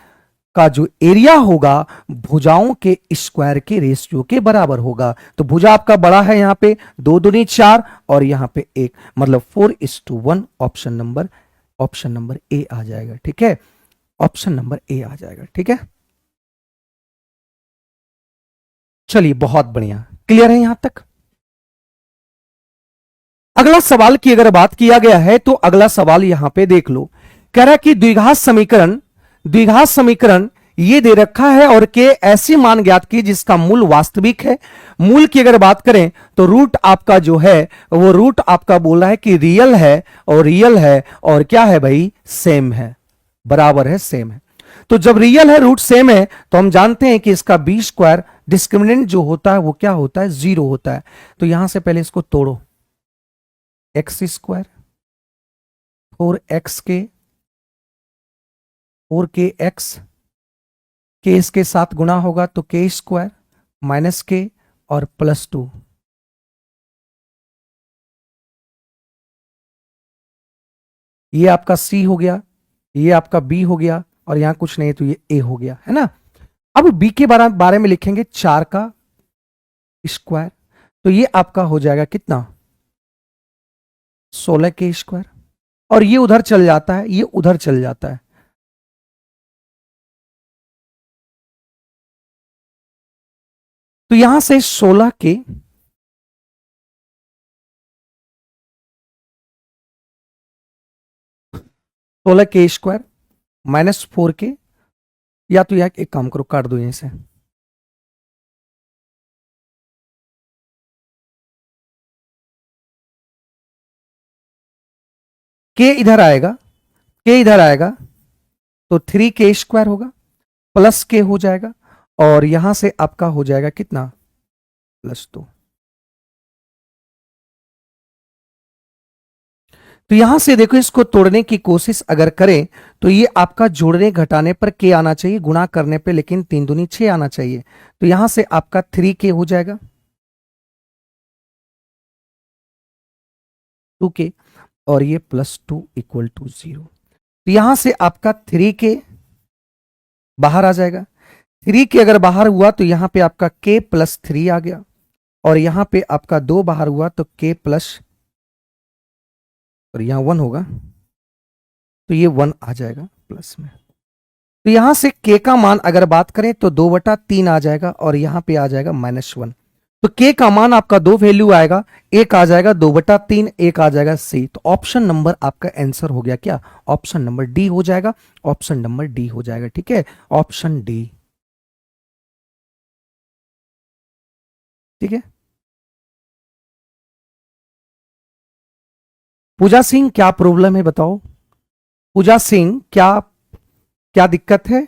का जो एरिया होगा भुजाओं के स्क्वायर के रेशियो के बराबर होगा। तो भुजा आपका बड़ा है, यहां पे 2 दूनी 4 और यहां पे 1, मतलब 4:1। ऑप्शन नंबर ए आ जाएगा। ठीक है, ऑप्शन नंबर ए आ जाएगा। ठीक है, चलिए बहुत बढ़िया, क्लियर है यहां तक। अगला सवाल की अगर बात किया गया है तो अगला सवाल यहां पे देख लो, कह रहा है कि द्विघात समीकरण ये दे रखा है और के ऐसी मान ज्ञात की जिसका मूल वास्तविक है। मूल की अगर बात करें तो रूट आपका जो है वो रूट आपका बोला है कि रियल है और क्या है भाई? सेम है, बराबर है, सेम है। तो जब रियल है, रूट सेम है, तो हम जानते हैं कि इसका बी स्क्वायर डिस्क्रिमिनेंट जो होता है वो क्या होता है? 0 होता है। तो यहां से पहले इसको तोड़ो, एक्स स्क्वायर 4 के एक्स के इसके साथ गुणा होगा तो के स्क्वायर माइनस के और +2। ये आपका सी हो गया, ये आपका बी हो गया और यहां कुछ नहीं तो ये ए हो गया, है ना। अब बी के बारे में लिखेंगे 4 का स्क्वायर, तो ये आपका हो जाएगा कितना? 16 के स्क्वायर, और ये उधर चल जाता है, ये उधर चल जाता है। तो यहां से 16 के स्क्वायर -4 के, या तो यह एक काम करो काट दो यहीं से, के इधर आएगा तो 3 के स्क्वायर होगा प्लस के हो जाएगा, और यहां से आपका हो जाएगा कितना? +2। तो यहां से देखो, इसको तोड़ने की कोशिश अगर करें तो ये आपका जोड़ने घटाने पर के आना चाहिए, गुणा करने पे लेकिन 3 दूनी 6 आना चाहिए। तो यहां से आपका 3 के हो जाएगा, 2 के, और ये +2 = 0। तो यहां से आपका 3 के बाहर आ जाएगा। 3 के अगर बाहर हुआ तो यहां पे आपका k +3 आ गया, और यहां पे आपका 2 बाहर हुआ तो k प्लस, और यहां 1 होगा तो ये 1 आ जाएगा प्लस में। तो यहां से k का मान अगर बात करें तो 2/3 आ जाएगा, और यहां पे आ जाएगा -1। तो k का मान आपका 2 वैल्यू आएगा, एक आ जाएगा 2/3, एक आ जाएगा c। तो ऑप्शन नंबर आपका आंसर हो गया क्या? ऑप्शन नंबर डी हो जाएगा, ऑप्शन नंबर डी हो जाएगा। ठीक है, ऑप्शन डी। ठीक है, पूजा सिंह क्या प्रॉब्लम है बताओ? पूजा सिंह क्या क्या दिक्कत है?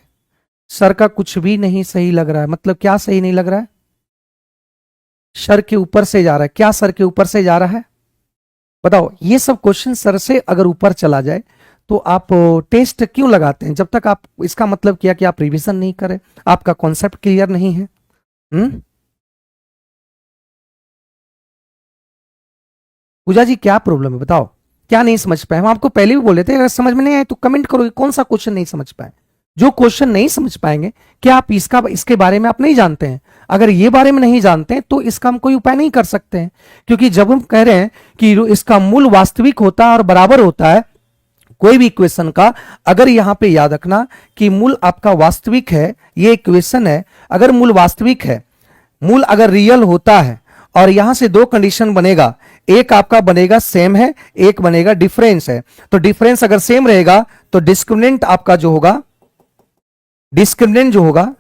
सर का कुछ भी नहीं सही लग रहा है, मतलब क्या सही नहीं लग रहा है? सर के ऊपर से जा रहा है, क्या सर के ऊपर से जा रहा है? बताओ, ये सब क्वेश्चन सर से अगर ऊपर चला जाए तो आप टेस्ट क्यों लगाते हैं? जब तक आप, इसका मतलब किया कि आप रिवीजन नहीं करें, आपका कॉन्सेप्ट क्लियर नहीं है। पूजा जी क्या प्रॉब्लम है बताओ? क्या नहीं समझ पाए? हम आपको पहले भी बोले थे, अगर समझ में नहीं आए तो कमेंट करो कौन सा क्वेश्चन नहीं समझ पाए। जो क्वेश्चन नहीं समझ पाएंगे, क्या आप इसके बारे में आप नहीं जानते हैं? अगर ये बारे में नहीं जानते हैं तो इसका हम कोई उपाय नहीं कर सकते हैं, क्योंकि जब हम कह रहे हैं कि इसका मूल वास्तविक होता है और बराबर होता है कोई भी इक्वेशन का, अगर यहां पे याद रखना कि मूल आपका वास्तविक है, ये इक्वेशन है, अगर मूल वास्तविक है, मूल अगर रियल होता है, और यहां से दो कंडीशन बनेगा, एक आपका बनेगा सेम है, एक बनेगा डिफरेंस है। तो डिफरेंस अगर सेम रहेगा तो डिस्क्रिमिनेंट आपका जो होगा, डिस्क्रिमिनेंट जो होगा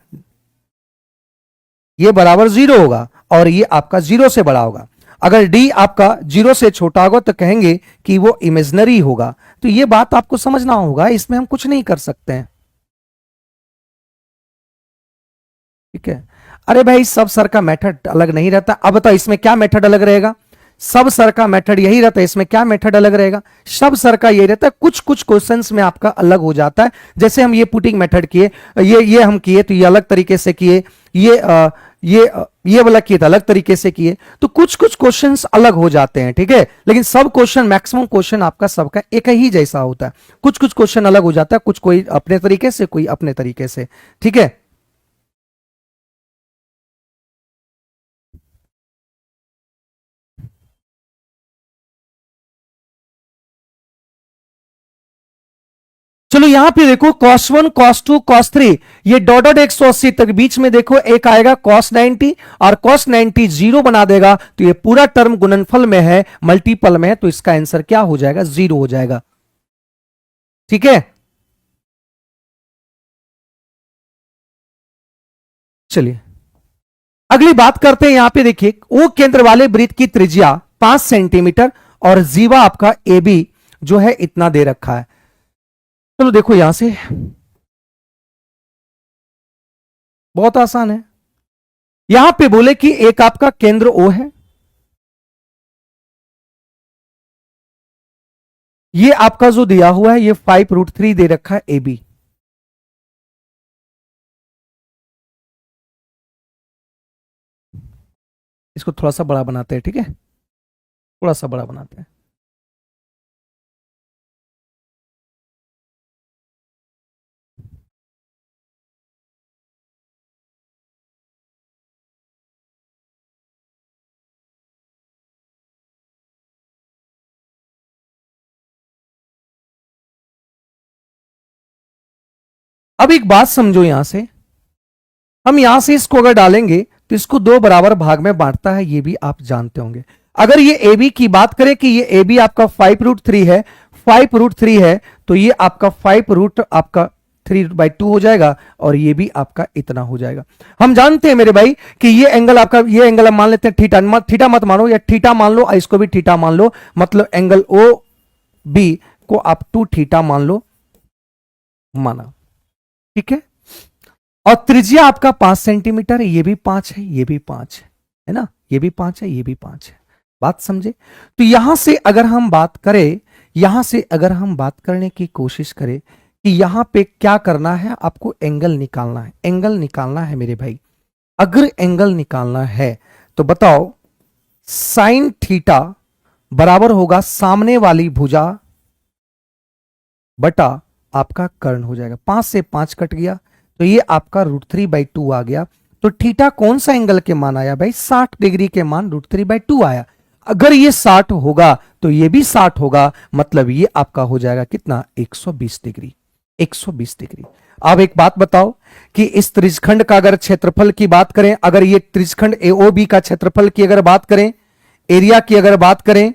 ये बराबर 0 होगा, और ये आपका 0 से बड़ा होगा। अगर डी आपका 0 से छोटा होगा तो कहेंगे कि वो इमेजिनरी होगा। तो ये बात आपको समझना होगा, इसमें हम कुछ नहीं कर सकते हैं। ठीक है। अरे भाई सब सर का मेथड अलग नहीं रहता। अब बताओ इसमें क्या मेथड अलग रहेगा? सब सर का मेथड यही रहता है, इसमें क्या मेथड अलग रहेगा? सब सर का यही रहता है, कुछ कुछ क्वेश्चंस में आपका अलग हो जाता है। जैसे हम ये पुटिंग मेथड किए, ये हम किए तो ये अलग तरीके से किए, ये वाला किए तो अलग तरीके से किए, तो कुछ कुछ क्वेश्चंस अलग हो जाते हैं। ठीक है, लेकिन सब क्वेश्चन, मैक्सिमम क्वेश्चन आपका सबका एक ही जैसा होता है। कुछ कुछ क्वेश्चन अलग हो जाता है, कुछ कोई अपने तरीके से, कोई अपने तरीके से। ठीक है, चलो यहां पे देखो cos 1 cos 2 cos 3, ये डॉटेड 180 तक बीच में देखो एक आएगा cos 90, और cos 90 जीरो बना देगा, तो ये पूरा टर्म गुणनफल में है, मल्टीपल में है, तो इसका आंसर क्या हो जाएगा? 0 हो जाएगा। ठीक है, चलिए अगली बात करते हैं। यहां पे देखिए ओ केंद्र वाले वृत्त की त्रिज्या 5 सेंटीमीटर और जीवा आपका ए बी जो है इतना दे रखा है। चलो देखो यहां से बहुत आसान है। यहां पे बोले कि एक आपका केंद्र ओ है, ये आपका जो दिया हुआ है ये 5√3 दे रखा है ए बी। इसको थोड़ा सा बड़ा बनाते हैं, ठीक है, थोड़ा सा बड़ा बनाते हैं। अब एक बात समझो, यहां से हम यहां से इसको अगर डालेंगे तो इसको दो बराबर भाग में बांटता है, ये भी आप जानते होंगे। अगर ये ए बी की बात करें कि ये ए बी आपका 5√3 है, 5√3 है, तो ये आपका 5 रूट आपका 3/2 हो जाएगा, और ये भी आपका इतना हो जाएगा। हम जानते हैं मेरे भाई कि ये एंगल आपका, ये एंगल हम मान लेते हैं थीटा, थीटा मत मानो, या थीटा मान लो, इसको भी थीटा मान लो, मतलब एंगल ओ बी को आप 2 थीटा मान लो, माना। ठीक है, और त्रिज्या आपका 5 सेंटीमीटर है, ये भी 5 है, ये भी 5 है ना, ये भी 5 है, ये भी 5 है। बात समझे? तो यहां से अगर हम बात करें, यहां से अगर हम बात करने की कोशिश करें कि यहां पे क्या करना है, आपको एंगल निकालना है, एंगल निकालना है मेरे भाई। अगर एंगल निकालना है तो बताओ, साइन थीटा बराबर होगा सामने वाली भुजा बटा आपका कर्ण हो जाएगा। 5 से 5 कट गया, तो ये आपका √3/2 आ गया। तो थीटा कौन सा एंगल के मान आया भाई? 60 डिग्री के मान √3/2 आया। अगर ये 60 होगा तो ये भी 60 होगा, मतलब ये आपका हो जाएगा कितना? 120 डिग्री, 120 डिग्री। अब एक बात बताओ कि इस त्रिज्यखंड का अगर क्षेत्रफल की बात करें, अगर ये त्रिज्यखंड एओबी का क्षेत्रफल की अगर बात करें, एरिया की अगर बात करें,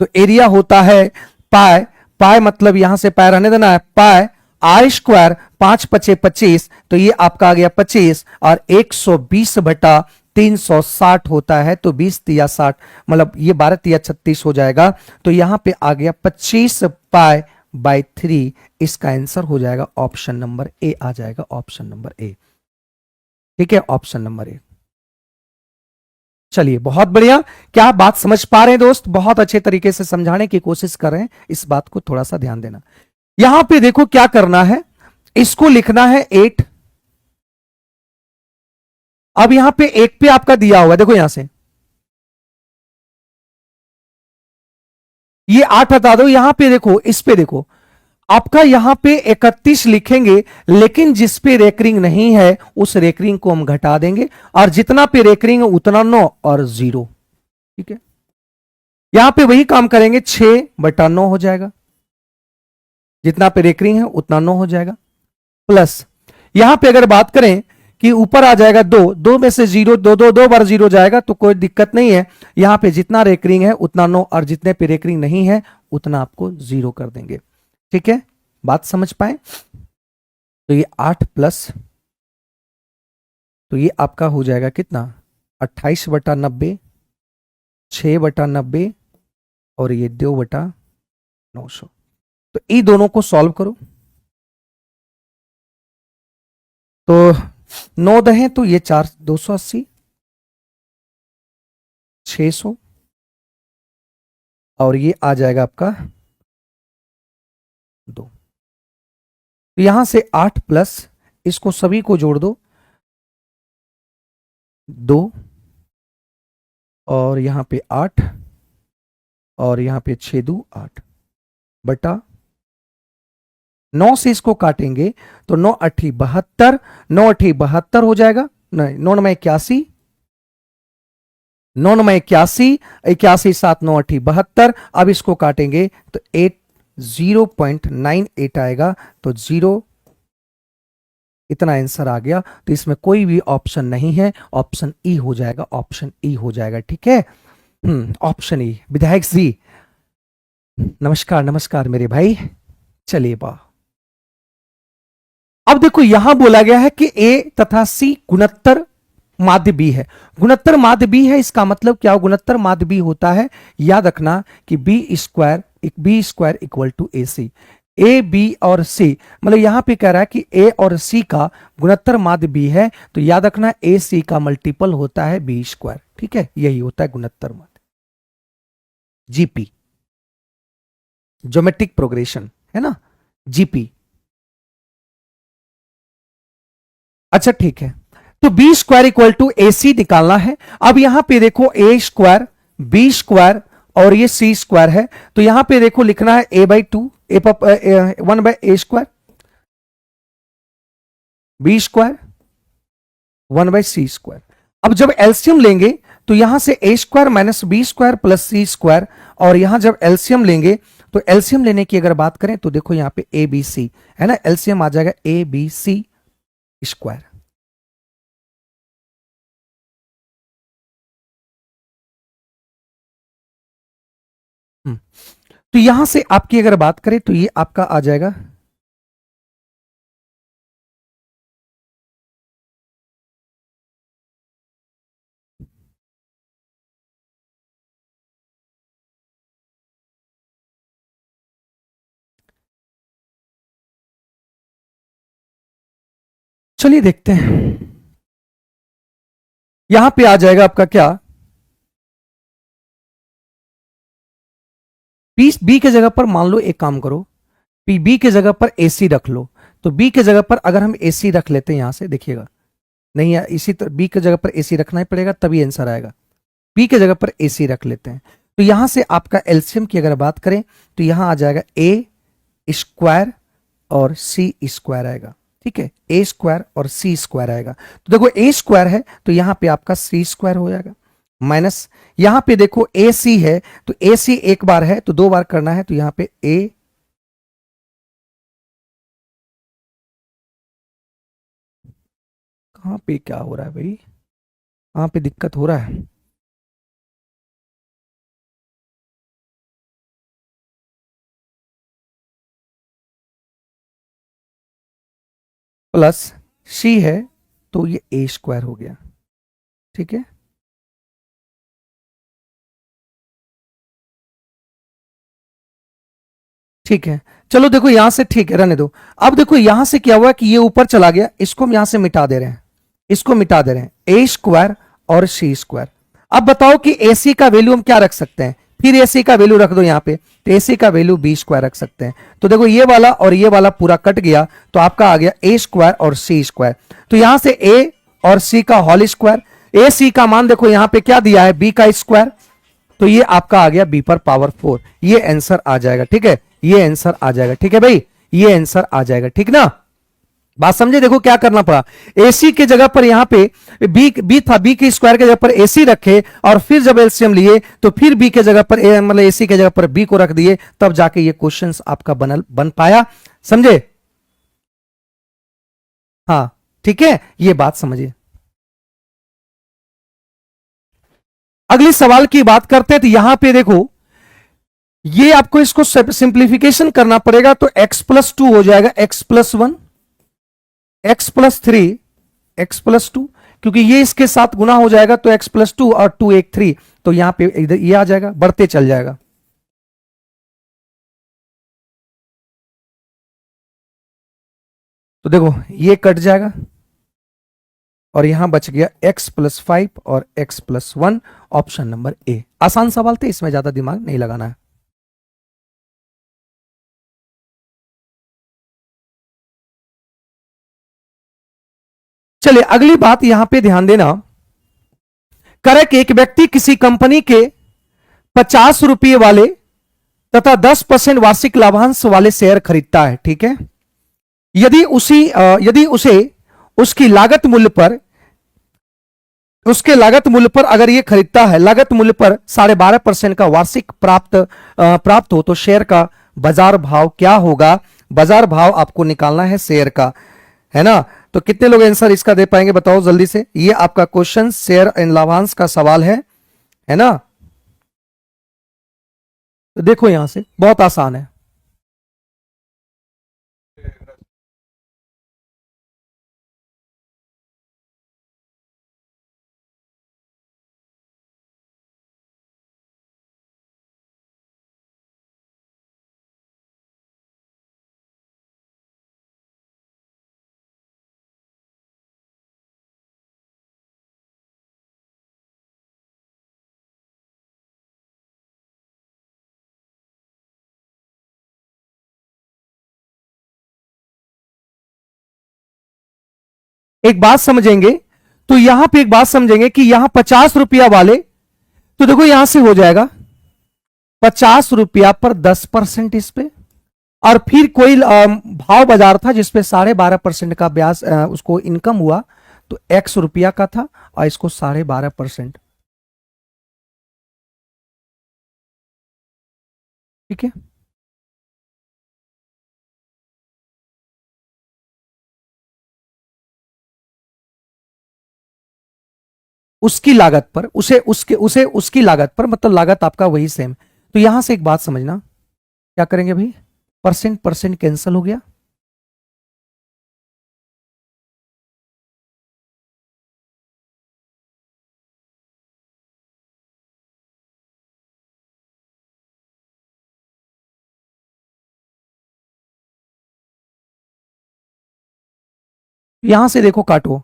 तो एरिया होता है पाई, पाई मतलब यहां से पाई रहने देना है, पाई आर स्क्वायर, 5×5 = 25, तो ये आपका आ गया 25, और 120/360 होता है, तो 20×3 = 60, मतलब ये 12×3 = 36 हो जाएगा। तो यहां पे आ गया 25π/3, इसका आंसर हो जाएगा ऑप्शन नंबर ए, आ जाएगा ऑप्शन नंबर ए। ठीक है, ऑप्शन नंबर ए। चलिए बहुत बढ़िया। क्या आप बात समझ पा रहे हैं दोस्त? बहुत अच्छे तरीके से समझाने की कोशिश कर रहे हैं, इस बात को थोड़ा सा ध्यान देना। यहां पे देखो क्या करना है, इसको लिखना है 8। अब यहां पे 1 पे आपका दिया हुआ है, देखो यहां से ये 8 हटा दो, यहां पे देखो, इस पे देखो, आपका यहां पे 31 लिखेंगे, लेकिन जिस पे रेकरिंग नहीं है उस रेकरिंग को हम घटा देंगे, और जितना पे रेकरिंग है उतना 9 और 0। ठीक है, यहां पे वही काम करेंगे, 6/9 हो जाएगा, जितना पे रेकरिंग है उतना 9 हो जाएगा, प्लस यहां पे अगर बात करें कि ऊपर आ जाएगा 2, 2 में से 0, 2 बार 0 जाएगा तो कोई दिक्कत नहीं है, यहां पे जितना रेकरिंग है उतना 9 और जितने पे रेकरिंग नहीं है उतना आपको 0 कर देंगे। ठीक है, बात समझ पाए? तो ये 8 प्लस, तो ये आपका हो जाएगा कितना, 28/90, 6/90 और ये 2/900। तो ये दोनों को सॉल्व करो, तो 9 दहें तो ये 4, 280, 600 और ये आ जाएगा आपका 2। तो यहां से 8 प्लस, इसको सभी को जोड़ दो, 2 और यहां पे 8 और यहां पे 6 2 8 बटा 9 से इसको काटेंगे तो 9 8 72, 9 8 72 हो जाएगा, नहीं 9 9 81, 9 9 81, 81 7 9 8 72। अब इसको काटेंगे तो 0.98 आएगा, तो 0 इतना आंसर आ गया। तो इसमें कोई भी ऑप्शन नहीं है, ऑप्शन ई हो जाएगा, ऑप्शन ई हो जाएगा। ठीक है, ऑप्शन ई। विधायक जी नमस्कार, नमस्कार मेरे भाई, चलिए बा। अब देखो यहां बोला गया है कि ए तथा सी गुणोत्तर माध्य बी है। गुणोत्तर माध्य बी है, इसका मतलब क्या हो, गुणोत्तर माध्य बी होता है, याद रखना कि B square equal to A C. A B और सी, मतलब यहां पे कह रहा है कि ए और सी का गुणोत्तर माध्य बी है, तो याद रखना ए सी का मल्टीपल होता है बी स्क्वायर। ठीक है, यही होता है गुणोत्तर माध्य, जीपी, ज्योमेट्रिक प्रोग्रेशन है ना, जीपी। अच्छा ठीक है, तो B square equal to A सी निकालना है। अब यहां पे देखो ए स्क्वायर, बी स्क्वायर और ये सी स्क्वायर है, तो यहां पे देखो लिखना है a/2, 1/a², B square 1/c²। अब जब एलसीएम लेंगे तो यहां से a square minus B square plus C square, और यहां जब एलसीएम लेंगे तो एलसीएम लेने की अगर बात करें तो देखो यहां पे ए बी सी है ना, एलसीएम आ जाएगा ABC²। तो यहां से आपकी अगर बात करें तो ये आपका आ जाएगा चलिए देखते हैं, यहां पे आ जाएगा आपका क्या, बी के जगह पर मान लो एक काम करो, बी के जगह पर एसी रख लो। तो बी के जगह पर अगर हम एसी रख लेते हैं, यहां से देखिएगा, नहीं है इसी तरह बी के जगह पर एसी रखना ही पड़ेगा तभी आंसर आएगा। बी के जगह पर एसी रख लेते हैं, तो यहां से आपका एलसीएम की अगर बात करें तो यहां आ जाएगा ए स्क्वायर और सी स्क्वायर आएगा। ठीक है, ए स्क्वायर और सी स्क्वायर आएगा। तो देखो ए स्क्वायर है तो यहां पे आपका सी स्क्वायर हो जाएगा, माइनस यहां पे देखो ए सी है, तो ए सी एक बार है तो 2 बार करना है, तो यहां पे ए कहां पे क्या हो रहा है भाई, कहां पे दिक्कत हो रहा है, प्लस सी है तो ये ए स्क्वायर हो गया। ठीक है, ठीक है, चलो देखो यहां से ठीक है रहने दो। अब देखो यहां से क्या हुआ कि ये ऊपर चला गया, इसको हम यहां से मिटा दे रहे हैं, इसको मिटा दे रहे हैं, ए स्क्वायर और सी स्क्वायर। अब बताओ कि ए सी का वैल्यू हम क्या रख सकते हैं, फिर ए सी का वैल्यू रख दो यहां पे, तो ए सी का वैल्यू बी स्क्वायर रख सकते हैं। तो देखो ये वाला और ये वाला पूरा कट गया, तो आपका आ गया ए स्क्वायर और सी स्क्वायर। तो यहां से ए और सी का होल स्क्वायर, ए सी का मान देखो यहां पे क्या दिया है, बी का स्क्वायर, तो ये आपका आ गया बी पर पावर 4, ये आंसर आ जाएगा। ठीक है, ये आंसर आ जाएगा। ठीक है भाई, ये आंसर आ जाएगा। ठीक ना, बात समझे। देखो क्या करना पड़ा, एसी के जगह पर यहां पे बी था, बी के स्क्वायर के जगह पर एसी रखे, और फिर जब एलसीएम लिए तो फिर बी के जगह पर मतलब एसी के जगह पर बी को रख दिए, तब जाके ये क्वेश्चंस आपका बन पाया। समझे? हाँ ठीक है, ये बात समझिए। अगली सवाल की बात करते हैं, तो यहां पे देखो, ये आपको इसको सिंप्लीफिकेशन करना पड़ेगा, तो x+2 हो जाएगा, x+1, x+3, x+2, क्योंकि ये इसके साथ गुना हो जाएगा, तो x+2 और 2 1 3, तो यहां पे इधर ये आ जाएगा, बढ़ते चल जाएगा। तो देखो ये कट जाएगा, और यहां बच गया x+5 और x+1, ऑप्शन नंबर ए। आसान सवाल थे, इसमें ज्यादा दिमाग नहीं लगाना है। चलिए अगली बात यहां पे ध्यान देना, करेक्ट, एक व्यक्ति किसी कंपनी के 50 रुपये वाले तथा 10% वार्षिक लाभांश वाले शेयर खरीदता है। ठीक है, यदि उसे उसकी लागत मूल्य पर, उसके लागत मूल्य पर अगर ये खरीदता है, लागत मूल्य पर 12.5% का वार्षिक प्राप्त हो, तो शेयर का बाजार भाव क्या होगा? बाजार भाव आपको निकालना है शेयर का, है ना। तो कितने लोग आंसर इसका दे पाएंगे, बताओ जल्दी से। ये आपका क्वेश्चन शेयर एंड लाभांश का सवाल है ना। तो देखो यहां से बहुत आसान है। एक बात समझेंगे, तो यहां पे एक बात समझेंगे कि यहां 50 रुपया वाले, तो देखो यहां से हो जाएगा 50 रुपया पर 10% इस पे, और फिर कोई भाव बाजार था जिसपे 12.5% का ब्याज उसको इनकम हुआ, तो x रुपया का था, और इसको 12.5%। ठीक है, उसकी लागत पर, उसे उसकी लागत पर, मतलब लागत आपका वही सेम। तो यहां से एक बात समझना, क्या करेंगे भाई, परसेंट परसेंट कैंसिल हो गया, यहां से देखो काटो,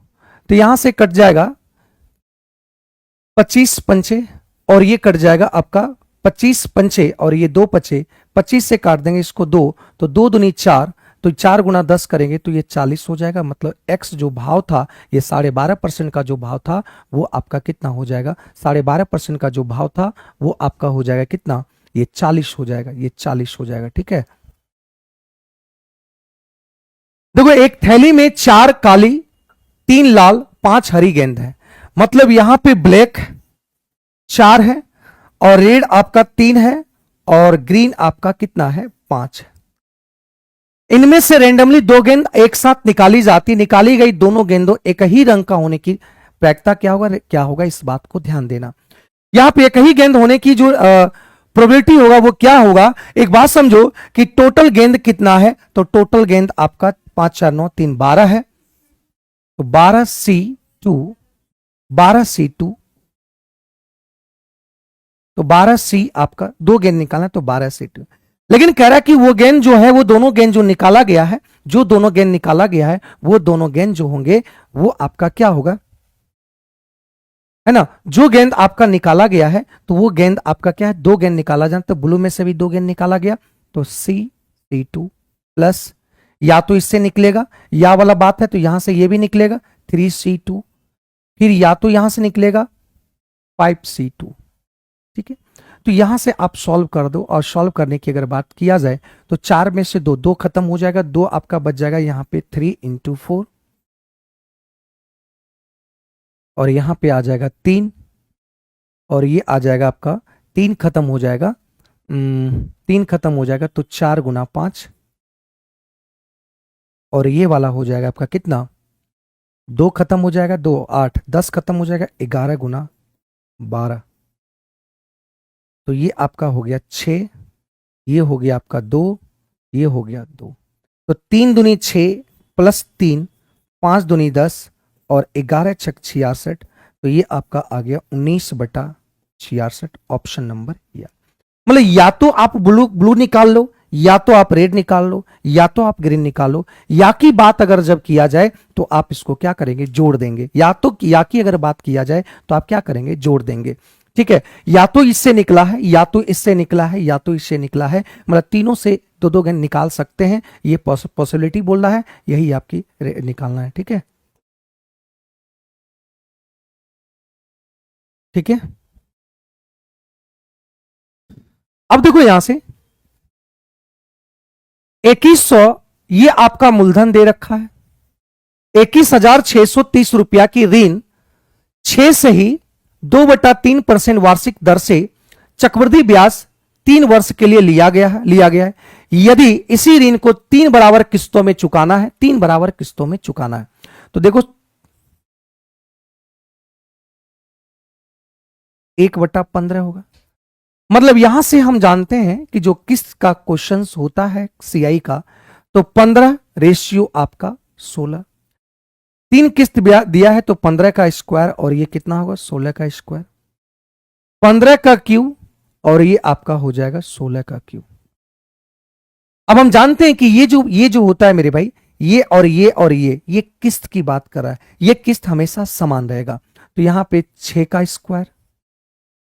तो यहां से कट जाएगा 25 पंचे, और ये कट जाएगा आपका 25 पंचे, और ये 2 बचे, 25 से काट देंगे इसको 2, तो 2 दूनी 4, तो 4 × 10 करेंगे तो ये 40 हो जाएगा। मतलब x जो भाव था, ये 12.5% का जो भाव था, वो आपका कितना हो जाएगा, 12.5% का जो भाव था वो आपका हो जाएगा कितना, ये 40 हो जाएगा, ये 40 हो जाएगा। ठीक है, देखो एक थैली में 4 काली, 3 लाल, 5 हरी गेंद है, मतलब यहां पे ब्लैक 4 है, और रेड आपका 3 है, और ग्रीन आपका कितना है, 5 है। इनमें से रेंडमली 2 गेंद एक साथ निकाली जाती, निकाली गई दोनों गेंदों एक ही रंग का होने की प्रायिकता क्या होगा, इस बात को ध्यान देना। यहां पे एक ही गेंद होने की जो प्रोबेबिलिटी होगा वो क्या होगा, एक बात समझो कि टोटल गेंद कितना है, तो टोटल गेंद आपका 5 4 9 3 12 है, तो 12C2, 12C2, तो 12C आपका, 2 गेंद निकालना है तो 12C2। लेकिन कह रहा है कि वो गेंद जो है, वो दोनों गेंद जो निकाला गया है, जो दोनों गेंद निकाला गया है, वो दोनों गेंद जो होंगे वो आपका क्या होगा, है ना। जो गेंद आपका निकाला गया है, तो वो गेंद आपका क्या है, 2 गेंद निकाला जाए, तो ब्लू में से भी 2 गेंद निकाला गया, तो C2 प्लस, या तो इससे निकलेगा, या वाला बात है, तो यहां से ये भी निकलेगा 3C2, फिर या तो यहां से निकलेगा 5C2। ठीक है, तो यहां से आप सॉल्व कर दो, और सॉल्व करने की अगर बात किया जाए तो 4 में से दो खत्म हो जाएगा, 2 आपका बच जाएगा यहां पे 3 इंटू 4, और यहां पे आ जाएगा 3, और ये आ जाएगा आपका 3 खत्म हो जाएगा, 3 खत्म हो जाएगा तो 4 गुना 5, और ये वाला हो जाएगा आपका कितना, 2 खत्म हो जाएगा, 2 8 10 खत्म हो जाएगा, 11 गुना 12, तो ये आपका हो गया 6, ये हो गया आपका 2, ये हो गया 2, तो 3 दूनी 6 प्लस 3, 5 दूनी 10 और 11 छक 66, तो ये आपका आ गया 19/66, ऑप्शन नंबर या। मतलब या तो आप ब्लू निकाल लो, या तो आप रेड निकाल लो, या तो आप ग्रीन निकाल लो। या की बात अगर जब किया जाए तो आप इसको क्या करेंगे, जोड़ देंगे। या की अगर बात किया जाए तो आप क्या करेंगे, जोड़ देंगे। ठीक है, या तो इससे निकला है, या तो इससे निकला है, या तो इससे निकला है, मतलब तीनों से दो निकाल सकते हैं, ये पॉसिबिलिटी बोल रहा है, यही आपकी निकालना है। ठीक है, ठीक है। अब देखो यहां से 2100 ये आपका मूलधन दे रखा है, 21,630 रुपया की ऋण 6 से ही 2/3% वार्षिक दर से चक्रवृद्धि ब्याज 3 वर्ष के लिए लिया गया है। यदि इसी ऋण को 3 बराबर किस्तों में चुकाना है, 3 बराबर किस्तों में चुकाना है, तो देखो 1/15 होगा। मतलब यहां से हम जानते हैं कि जो किस्त का क्वेश्चन होता है सीआई का, तो 15 रेशियो आपका 16, 3 किस्त दिया है तो 15 का स्क्वायर, और ये कितना होगा 16 का स्क्वायर, 15 का क्यू, और ये आपका हो जाएगा 16 का क्यू। अब हम जानते हैं कि ये जो होता है मेरे भाई, ये और ये और ये किस्त की बात कर रहा है, ये किस्त हमेशा समान रहेगा। तो यहां पे 6 का स्क्वायर,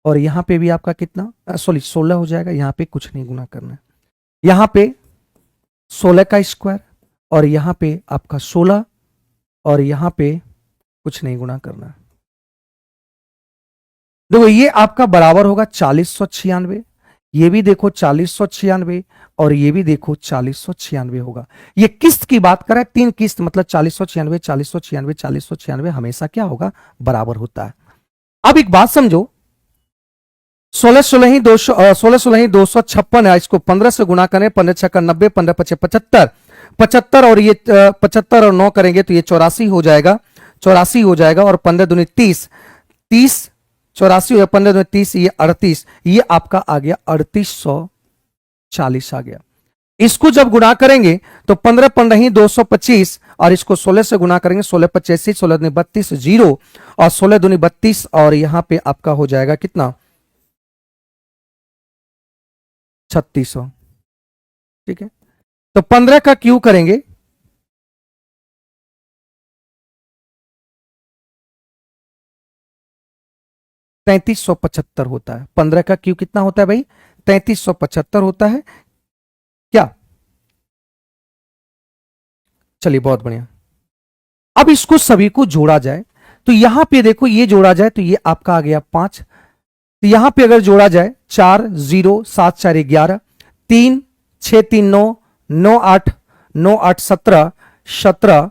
और यहां पे भी आपका कितना, सॉरी 16 हो जाएगा, यहां पे कुछ नहीं गुना करना है, यहां पे 16 का स्क्वायर, और यहां पे आपका 16, और यहां पे कुछ नहीं गुना करना है। देखो ये आपका बराबर होगा 4096, ये भी देखो 4096, और ये भी देखो 4096 होगा। ये किस्त की बात कर रहा है, 3 किस्त, मतलब 4096 4096 4096 हमेशा क्या होगा, बराबर होता है। अब एक बात समझो, 16 ही 256 है, इसको 15 से गुना करें, 15 छक्का 90, 15 पचे 75, 75 और ये 75 और 9 करेंगे तो ये 84 हो जाएगा, 84 हो जाएगा, और 15 दूनी 30, 30 84 हो, 15 दूनी 30, ये 38, ये आपका आ गया 3840 आ गया। इसको जब गुणा करेंगे तो 15 15 ही 225, और इसको 16 से गुणा करेंगे, 16 85, 16 दूनी 32 0, और 16 दूनी 32, और यहां पे आपका हो जाएगा कितना 3600। ठीक है, तो 15 का क्यू करेंगे, $3375 होता है। 15 का क्यू कितना होता है भाई, 3375 होता है क्या। चलिए बहुत बढ़िया। अब इसको सभी को जोड़ा जाए, तो यहां पे देखो ये जोड़ा जाए तो ये आपका आ गया 5, तो यहां पे अगर जोड़ा जाए 4 0 7 4 11, 3 6 3 9 9 8 9 8 17 17,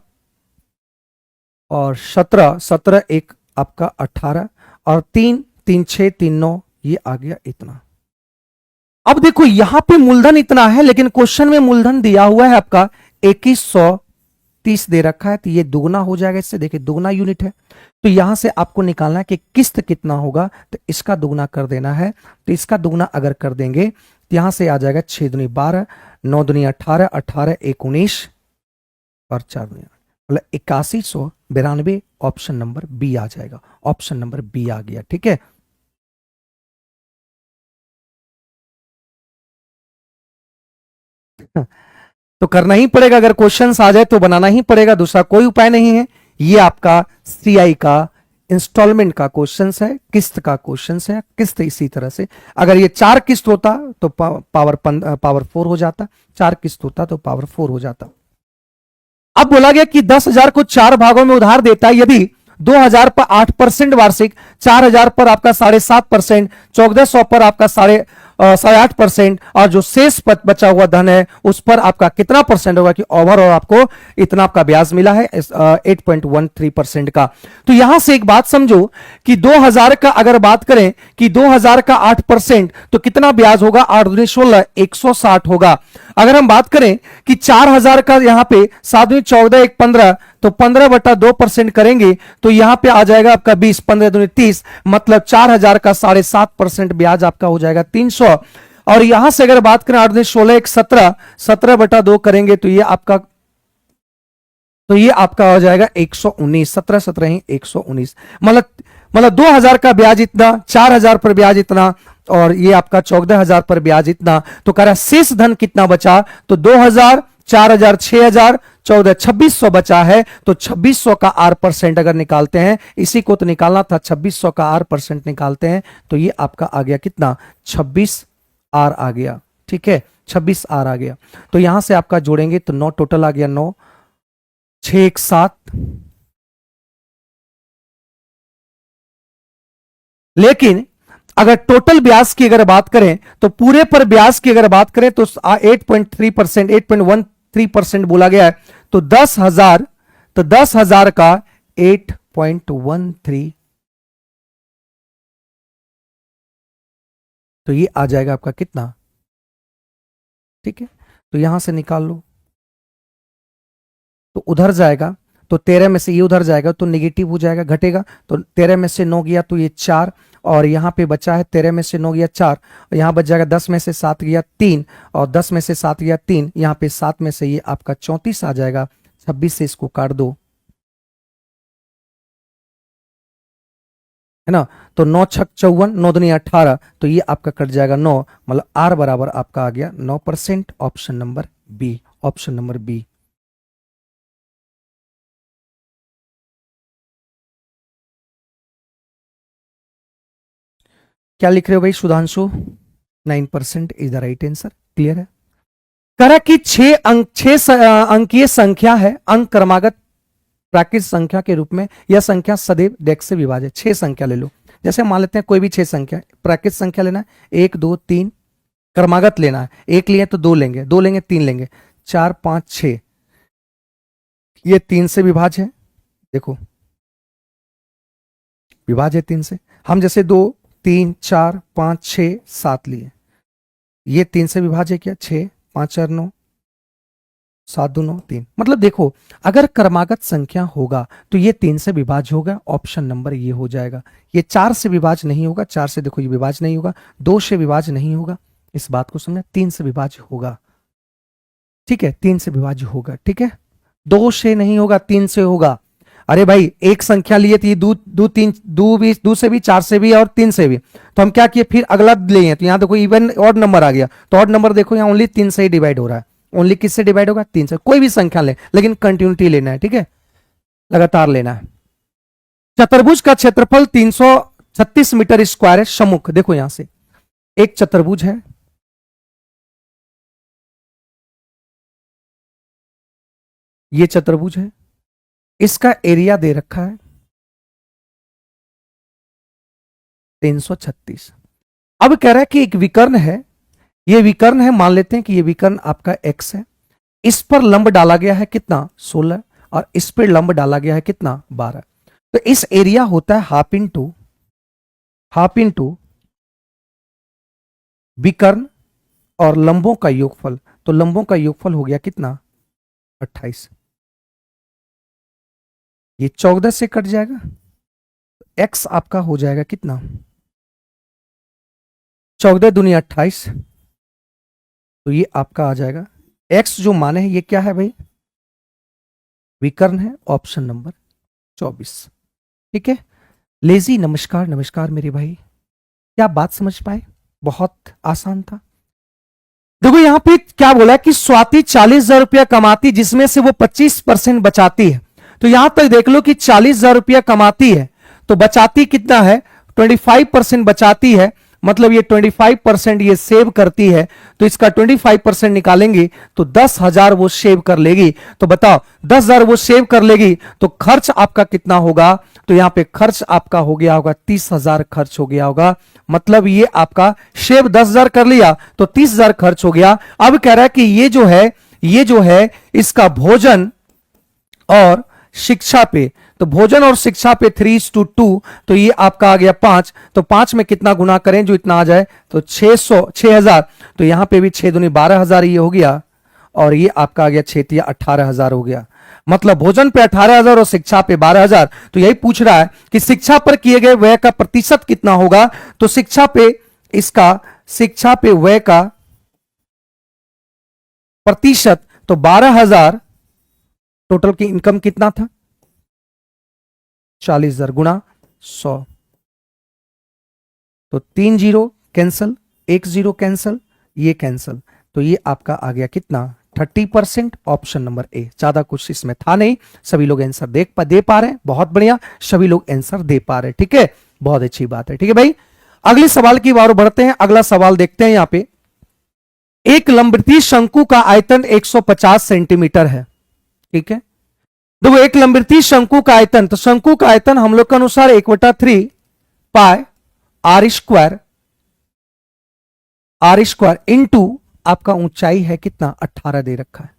और 17 17 1 आपका 18, और 3 3 6 3 9, ये आ गया इतना। अब देखो यहां पे मूलधन इतना है, लेकिन क्वेश्चन में मूलधन दिया हुआ है आपका 2130 दे रखा है, तो ये दुगना हो जाएगा इससे। देखिए दुगना यूनिट है, तो यहां से आपको निकालना है कि किस्त कितना होगा, तो इसका दुगना कर देना है। तो इसका दुगना अगर कर देंगे तो यहां से आ जाएगा 6 दूनी 12, 9 दूनी 18, 18 1 19, और 4 दूनी, मतलब 8192, ऑप्शन नंबर बी आ जाएगा। ऑप्शन नंबर बी आ गया। ठीक है, तो करना ही पड़ेगा, अगर क्वेश्चन आ जाए तो बनाना ही पड़ेगा, दूसरा कोई उपाय नहीं है। ये आपका सीआई का इंस्टॉलमेंट का क्वेश्चन है, किस्त का क्वेश्चन है। किस्त इसी तरह से, अगर ये 4 किस्त होता तो पावर 4 हो जाता, 4 किस्त होता तो पावर 4 हो जाता। अब बोला गया कि 10,000 को 4 भागों में उधार देता है, यदि 2000 पर 8% वार्षिक, 4000 पर आपका 7.5%, 1400 पर आपका 8.5%, और जो शेष बचा हुआ धन है उस पर आपका कितना परसेंट होगा कि ओवरऑल आपको इतना आपका ब्याज मिला है 8.13% का। तो यहां से एक बात समझो कि 2000 का अगर बात करें कि 2000 का 8% तो कितना ब्याज होगा, 8 दूनी 16, 160 होगा। अगर हम बात करें कि 4000 का यहां पे 7 दूनी 14, 1 15, तो 15/2% करेंगे तो यहां पे आ जाएगा आपका 20, 15 दूनी 30, मतलब 4000 का 7.5% ब्याज आपका हो जाएगा 300। और यहां से अगर बात करें 8 दूनी 16, 1 17, 17/2 करेंगे तो ये आपका हो जाएगा 119, 17 17 ही 119, मतलब 2000 का ब्याज इतना, 4000 पर ब्याज इतना, और ये आपका 14000 पर ब्याज इतना। तो कह रहा शेष धन कितना बचा, तो 2000, 4000, 6000, 14, 2600 बचा है। तो 2600 का R% अगर निकालते हैं, इसी को तो निकालना था, 2600 का R% निकालते हैं तो ये आपका आ गया कितना, 26R आ गया। ठीक है, 26R आ गया। तो यहां से आपका जोड़ेंगे तो 9 टोटल आ गया, 9 6 1 7। लेकिन अगर टोटल ब्याज की अगर बात करें तो पूरे पर ब्याज की अगर बात करें तो 8.3%, 8.13% बोला गया है। तो 10,000 का 8.13, तो ये आ जाएगा आपका कितना। ठीक है, तो यहां से निकाल लो तो उधर जाएगा, तो 13 में से ये उधर जाएगा तो नेगेटिव हो जाएगा, घटेगा। तो 13 में से 9 गया तो ये 4, और यहां पे बचा है 13 में से 9 गया 4, और यहां बच जाएगा 10 में से 7 गया 3, और 10 में से 7 गया 3, यहां पे 7 में से ये आपका 34 आ जाएगा। 26 से इसको काट दो, है ना। तो 9 छक 54, 9 दूनी 18, तो ये आपका कट जाएगा 9, मतलब R बराबर आपका आ गया 9%। Option number B, option number B. क्या लिख रहे हो भाई Sudhanshu? 9% is the right answer. Clear है। करा कि 6 अंकीय संख्या है, अंक क्रमागत प्राकृत संख्या के रूप में यह संख्या सदैव डेक से विभाजित। 6 संख्या ले लो, जैसे मान लेते हैं कोई भी 6 संख्या, प्राकृत संख्या लेना है 1 2 3, क्रमागत लेना है, 1 लिए तो 2 लेंगे, 2 लेंगे 3 लेंगे, 4 5 6, ये 3 से विभाज्य है। देखो विभाज्य है 3 से। हम जैसे 2 3 4 5 6 7 लिए, ये 3 से विभाज्य किया, 6 5 4 9, 7 2 9 3। मतलब देखो अगर क्रमागत संख्या होगा तो ये 3 से विभाज्य होगा, ऑप्शन नंबर ये हो जाएगा। ये 4 से विभाज्य नहीं होगा, 4 से देखो ये विभाज्य नहीं होगा, 2 से विभाज्य नहीं होगा, इस बात को समझना, 3 से विभाज्य होगा। ठीक है, 3 से विभाज्य होगा। ठीक है, 2 से नहीं होगा, 3 से होगा। अरे भाई एक संख्या लिए थी, दो से भी, 4 से भी और 3 से भी, तो हम क्या किए फिर अगला लिए, तो यहां देखो इवन ऑड नंबर आ गया, तो ऑड नंबर देखो यहां ओनली 3 से ही डिवाइड हो रहा है। ओनली किससे डिवाइड होगा? 3 से। कोई भी संख्या ले, लेकिन कंटिन्यूटी लेना है। ठीक है, लगातार लेना है। चतुर्भुज का क्षेत्रफल 336 मीटर स्क्वायर है। सम्मुख देखो यहां से एक चतुर्भुज है, ये चतुर्भुज है, इसका एरिया दे रखा है 336। अब कह रहा है कि एक विकर्ण है, ये विकर्ण है, मान लेते हैं कि ये विकर्ण आपका x है, इस पर लंब डाला गया है कितना 16, और इस पर लंब डाला गया है कितना 12। तो इस एरिया होता है हाफ इंटू विकर्ण और लंबों का योगफल। तो लंबों का योगफल हो गया कितना 28, ये 14 से कट जाएगा, x आपका हो जाएगा कितना 14 दूनी 28, तो ये आपका आ जाएगा x जो माने है ये क्या है भाई, विकर्ण है, ऑप्शन नंबर 24। ठीक है, लेजी नमस्कार, नमस्कार मेरे भाई, क्या बात समझ पाए? बहुत आसान था। देखो यहां पे क्या बोला है कि स्वाति 40,000 रुपया कमाती, जिसमें से वो 25% बचाती है। तो यहां तक देख लो कि 40,000 रुपया कमाती है तो बचाती कितना है, 25% बचाती है, मतलब ये 25% ये सेव करती है, तो इसका 25% निकालेंगे तो 10,000 वो सेव कर लेगी। तो बताओ 10,000 वो सेव कर लेगी तो खर्च आपका कितना होगा? तो यहां पे खर्च आपका हो गया होगा 30,000 खर्च हो गया होगा। मतलब ये आपका सेव 10,000 कर लिया तो 30,000 खर्च हो गया। अब कह रहा है कि ये जो है इसका भोजन और शिक्षा पे, तो भोजन और शिक्षा पे 3:2, तो ये आपका आ गया 5। तो 5 में कितना गुना करें जो इतना आ जाए? तो 6,000। तो यहां पे भी 6 दूनी 12,000 ये हो गया, और ये आपका आ गया 6 18,000 हो गया। मतलब भोजन पे 18,000 और शिक्षा पे 12,000। तो यही पूछ रहा है कि शिक्षा पर किए गए व्यय का प्रतिशत कितना होगा। तो शिक्षा पे व्यय का प्रतिशत, तो 12,000 टोटल की इनकम कितना था? 40,000 गुणा 100, तो 3 जीरो कैंसल, 1 जीरो कैंसल, ये कैंसल, तो ये आपका आ गया कितना? 30%। ऑप्शन नंबर ए। ज्यादा कुछ इसमें था नहीं, सभी लोग आंसर दे पा रहे हैं, बहुत बढ़िया, सभी लोग आंसर दे पा रहे हैं। ठीक है, बहुत अच्छी बात है। ठीक है भाई, अगले सवाल की बार बढ़ते हैं। अगला सवाल देखते हैं। यहां पे एक लंबवृत्तीय शंकु का आयतन 150 सेंटीमीटर है। ठीक है, देखो एक लंबवृत्तीय शंकु का आयतन, तो शंकु का आयतन हम लोग के अनुसार 1/3 पाई आर स्क्वायर इंटू आपका ऊंचाई है कितना? 18 दे रखा है।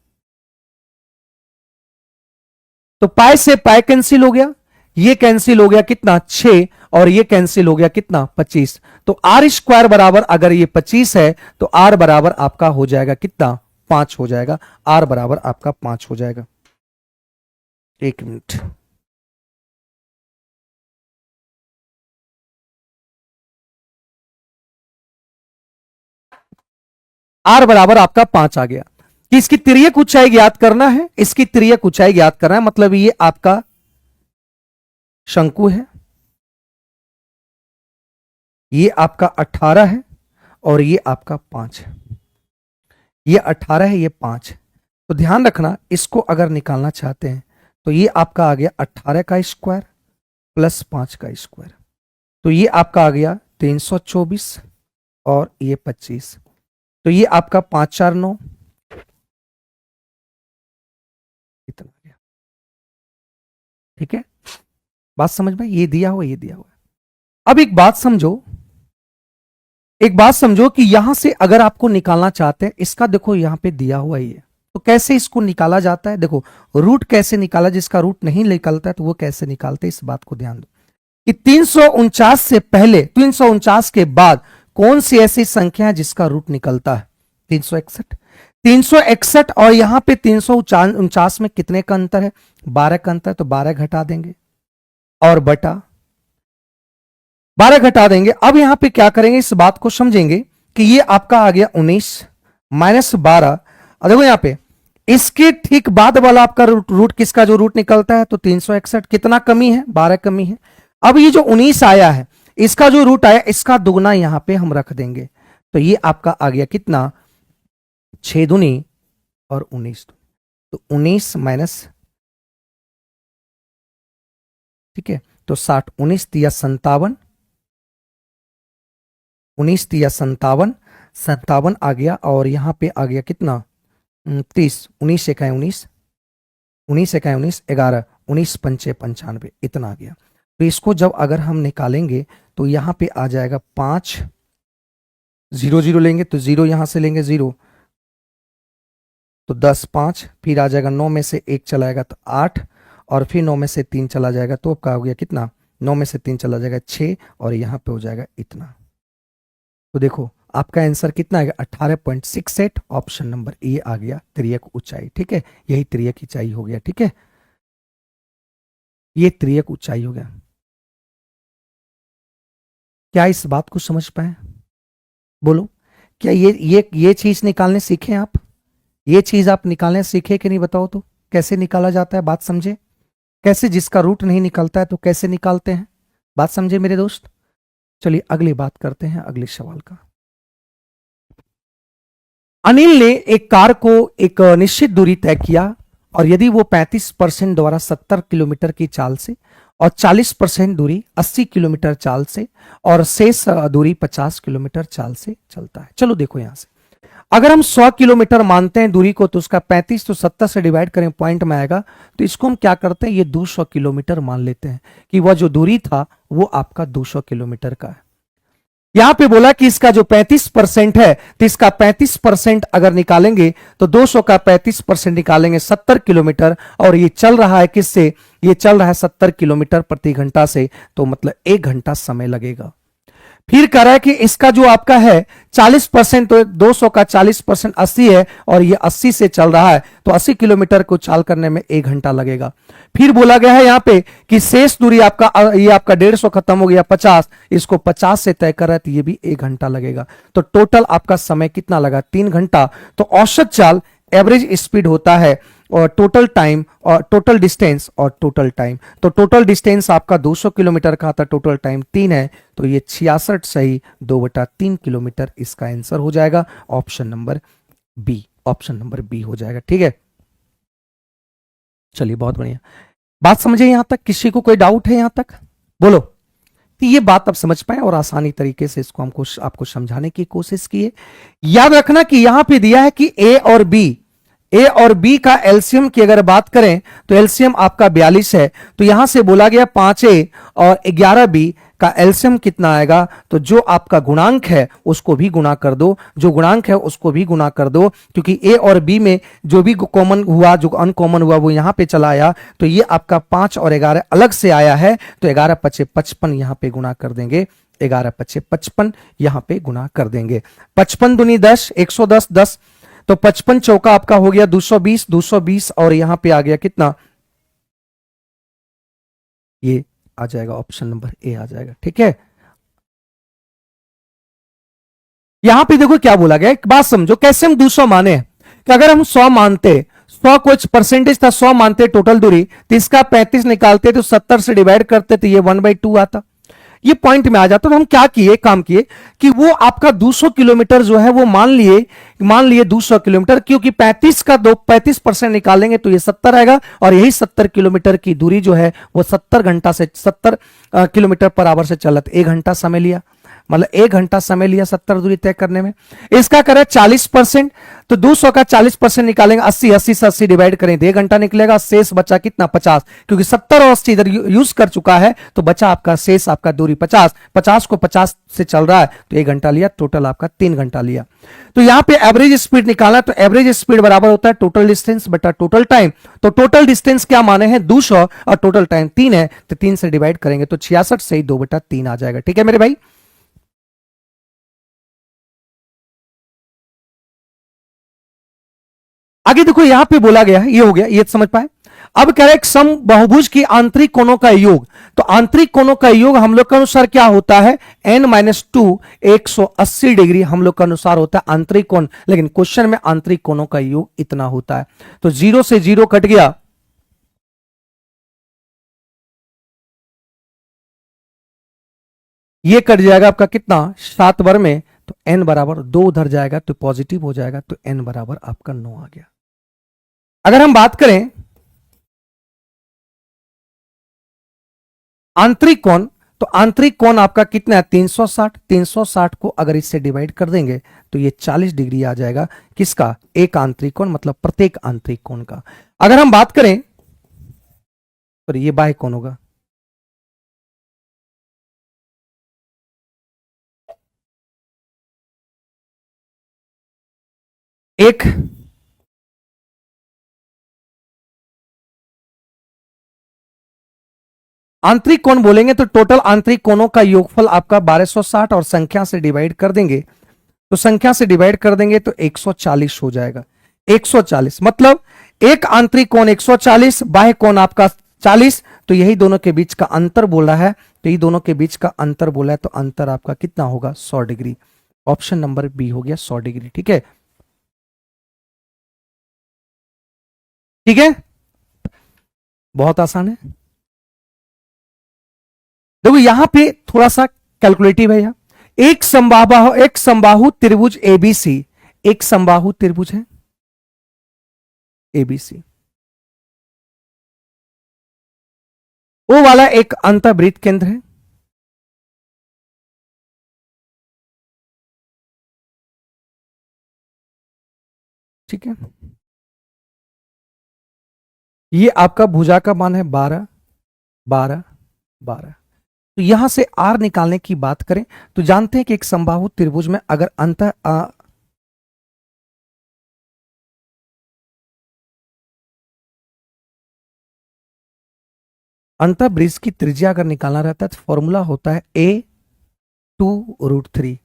तो पाई से पाई कैंसिल हो गया, ये कैंसिल हो गया कितना? 6, और ये कैंसिल हो गया कितना? 25। तो आर स्क्वायर बराबर, अगर ये 25 है तो आर बराबर आपका हो जाएगा कितना? 5 हो जाएगा। आर बराबर आपका 5 हो जाएगा। एक मिनट, आर बराबर आपका 5 आ गया। कि इसकी तिर्यक ऊंचाई ज्ञात करना है, इसकी तिर्यक ऊंचाई ज्ञात करना है। मतलब ये आपका शंकु है, ये आपका 18 है, और ये आपका 5 है। ये 18 है, ये 5 है। तो ध्यान रखना, इसको अगर निकालना चाहते हैं तो ये आपका आ गया 18 का स्क्वायर प्लस 5 का स्क्वायर, तो ये आपका आ गया 324, और ये 25। तो ये आपका 5 4 9 इतना गया। ठीक है, बात समझ में? ये दिया हुआ, ये दिया हुआ। अब एक बात समझो कि यहां से अगर आपको निकालना चाहते हैं, इसका देखो यहां पे दिया हुआ ही है, तो कैसे इसको निकाला जाता है? देखो रूट कैसे निकाला, जिसका रूट नहीं निकलता है तो वो कैसे निकालते हैं, इस बात को ध्यान दो कि 349 से पहले, 349 के बाद कौन सी ऐसी संख्या है जिसका रूट निकलता है? 361। 361 और यहां पे 349 में कितने का अंतर है? 12 का अंतर है, तो 12 घटा देंगे और बटा 12 घटा देंगे। अब यहां पे क्या करेंगे, इस बात को समझेंगे कि ये आपका आ गया 19 माइनस 12। देखो यहां पे इसके ठीक बाद वाला आपका रूट किसका जो रूट निकलता है? तो 361। कितना कमी है? 12 कमी है। अब ये जो 19 आया है, इसका जो रूट आया, इसका दुगना यहां पे हम रख देंगे, तो ये आपका आ गया कितना? 6 दूनी और 19, तो 19 माइनस, ठीक है, तो 60, 19 दिया 57, 19 दिया 57, 57 आ गया, और यहां पे आ गया कितना? 30, 19 एक है 19, 19 एक है 19, 11, 19 पंचे 95, इतना आ गया। तो इसको जब अगर हम निकालेंगे तो यहां पे आ जाएगा 5, 0 0 लेंगे तो 0 यहां से लेंगे 0, तो 10 5, फिर आ जाएगा 9 में से 1 चलाएगा तो 8, और फिर 9 में से 3 चला जाएगा तो आपका हो गया कितना? 9 में से 3 चला जाएगा 6, और यहां पे हो जाएगा इतना। तो देखो आपका आंसर कितना आएगा? 18.68। ऑप्शन नंबर ए आ गया, तिर्यक ऊंचाई। ठीक है, यही तिर्यक ऊंचाई हो गया। ठीक है, ये तिर्यक ऊंचाई हो गया। क्या इस बात को समझ पाए? बोलो, क्या ये चीज निकालने सीखे आप? ये चीज आप निकालने सीखे कि नहीं? बताओ तो कैसे निकाला जाता है, बात समझे? कैसे, जिसका रूट नहीं निकलता है तो कैसे निकालते हैं, बात समझे मेरे दोस्त? चलिए अगली बात करते हैं, अगले सवाल का। अनिल ने एक कार को एक निश्चित दूरी तय किया, और यदि वो 35% द्वारा 70 किलोमीटर की चाल से और 40% दूरी 80 किलोमीटर चाल से और शेष दूरी 50 किलोमीटर चाल से चलता है। चलो देखो यहां से, अगर हम 100 किलोमीटर मानते हैं दूरी को, तो उसका 35 तो 70 से डिवाइड करें पॉइंट में आएगा, तो इसको हम क्या करते हैं, ये 200 किलोमीटर मान लेते हैं कि वह जो दूरी था वो आपका 200 किलोमीटर का है। यहां पे बोला कि इसका जो 35% है, तो इसका 35% अगर निकालेंगे तो 200 का 35% निकालेंगे 70 किलोमीटर, और ये चल रहा है किससे, ये चल रहा है 70 किलोमीटर प्रति घंटा से, तो मतलब 1 घंटा समय लगेगा। फिर कह रहा है कि इसका जो आपका है 40%, तो 200 का 40% 80 है, और ये 80 से चल रहा है, तो 80 किलोमीटर को चाल करने में 1 घंटा लगेगा। फिर बोला गया है यहां पे कि शेष दूरी आपका, ये आपका 150 खत्म हो गया 50, इसको 50 से तय कर रहा है, तो ये भी 1 घंटा लगेगा। तो टोटल आपका समय कितना लगा, 3 घंटा। तो औसत चाल, एवरेज स्पीड होता है, और टोटल टाइम और टोटल डिस्टेंस और टोटल टाइम। तो टोटल डिस्टेंस आपका 200 किलोमीटर का था, टोटल टाइम 3 है, तो ये 66 सही 2/3 किलोमीटर इसका आंसर हो जाएगा। Option number B, option number B हो जाएगा। ठीक है, चलिए बहुत बढ़िया, बात समझे यहां तक? किसी को कोई डाउट है यहां तक? बोलो। तो ये बात आप समझ पाए और आसानी तरीके से इसको हमको आपको समझाने की कोशिश की है। याद रखना कि यहां पे दिया है कि ए और बी का एलसीएम की अगर बात करें तो एलसीएम आपका 42 है, तो यहां से बोला गया 5A और 11B का एलसीएम कितना आएगा, तो जो आपका गुणांक है उसको भी गुणा कर दो, जो गुणांक है उसको भी गुणा कर दो, क्योंकि ए और बी में जो भी कॉमन हुआ, जो अनकॉमन हुआ वो यहां पे चला आया, तो ये आपका 5 और 11 अलग से आया है, तो 11 पचे 55 यहां पे गुणा कर देंगे, 11 पचे 55 यहां पे गुणा कर देंगे। 55 दूनी 10, 110, 10, तो 55 चौका आपका हो गया 220, 220 और यहां पे आ गया कितना, ये आ जाएगा ऑप्शन नंबर ए आ जाएगा। ठीक है, यहां पे देखो क्या बोला गया, एक बात समझो, कैसे हम 200 माने कि अगर हम 100 मानते, 100 कुछ परसेंटेज था, 100 मानते टोटल दूरी, तो इसका 35 निकालते तो 70 से डिवाइड करते तो ये 1/2 आता, ये पॉइंट में आ जाता। तो हम क्या किए, काम किए कि वो आपका 200 किलोमीटर जो है वो मान लिए 200 किलोमीटर, क्योंकि 35 का 35% निकालेंगे तो ये 70 आएगा, और यही 70 किलोमीटर की दूरी जो है वो 70 घंटा से 70 किलोमीटर पर आवर से चलत 1 घंटा समय लिया, मतलब 1 घंटा समय लिया 70 दूरी तय करने में। इसका करें 40%, तो 200 का 40% निकालेंगे 80, 80 से 80 डिवाइड करें तो 1 घंटा निकलेगा। शेष बचा कितना, 50, क्योंकि 70 और 80 इधर यूज कर चुका है, तो बचा आपका शेष आपका दूरी 50, 50 को 50 से चल रहा है तो 1 घंटा लिया, टोटल आपका 3 घंटा लिया। तो यहां पे एवरेज स्पीड निकाला, तो एवरेज स्पीड बराबर होता है टोटल डिस्टेंस बटा टोटल टाइम। तो टोटल डिस्टेंस क्या माने हैं 200 और टोटल टाइम 3 है, तो 3 से डिवाइड करेंगे तो 66 से 2/3 आ जाएगा। ठीक है मेरे भाई, आगे देखो यहां पे बोला गया है, ये हो गया, ये समझ पाए। अब कह रहे हैं सम बहुभुज की आंतरिक कोणों का योग, तो आंतरिक कोणों का योग हम लोग के अनुसार क्या होता है, n-2 180 डिग्री हम लोग के अनुसार होता है आंतरिक कोण, लेकिन क्वेश्चन में आंतरिक कोणों का योग इतना होता है। तो 0 से 0 कट गया, ये कट जाएगा आपका कितना 7 बार में, तो n बराबर 2 उधर जाएगा तो पॉजिटिव हो जाएगा, तो n बराबर आपका 9 आ गया। अगर हम बात करें आंतरिक कोण, तो आंतरिक कोण आपका कितना है 360, 360 को अगर इससे डिवाइड कर देंगे तो ये 40 डिग्री आ जाएगा, किसका, एक आंतरिक कोण, मतलब प्रत्येक आंतरिक कोण का। अगर हम बात करें तो ये बाह्य कोण होगा, एक आंतरिक कोण बोलेंगे तो टोटल आंतरिक कोणों का योगफल आपका 1260 और संख्या से डिवाइड कर देंगे, तो संख्या से डिवाइड कर देंगे तो 140 हो जाएगा। 140 मतलब एक आंतरिक कोण 140, बाह्य कोण आपका 40, तो यही दोनों के बीच का अंतर बोला है, तो यही दोनों के बीच का अंतर बोला है, तो अंतर आपका कितना होगा 100 डिग्री। ऑप्शन नंबर बी हो गया 100 डिग्री। ठीक है, ठीक है, बहुत आसान है। देखो यहां पे थोड़ा सा कैलकुलेटिव है, यहां एक समबाहु त्रिभुज एबीसी, एक समबाहु त्रिभुज है एबीसी, वो वाला एक अंतर्वृत्त केंद्र है, ठीक है। ये आपका भुजा का मान है 12, 12, 12। तो यहां से आर निकालने की बात करें तो जानते हैं कि एक समबाहु त्रिभुज में अगर अंतःवृत्त की त्रिज्या अगर निकालना रहता है तो फॉर्मूला होता है A2√3।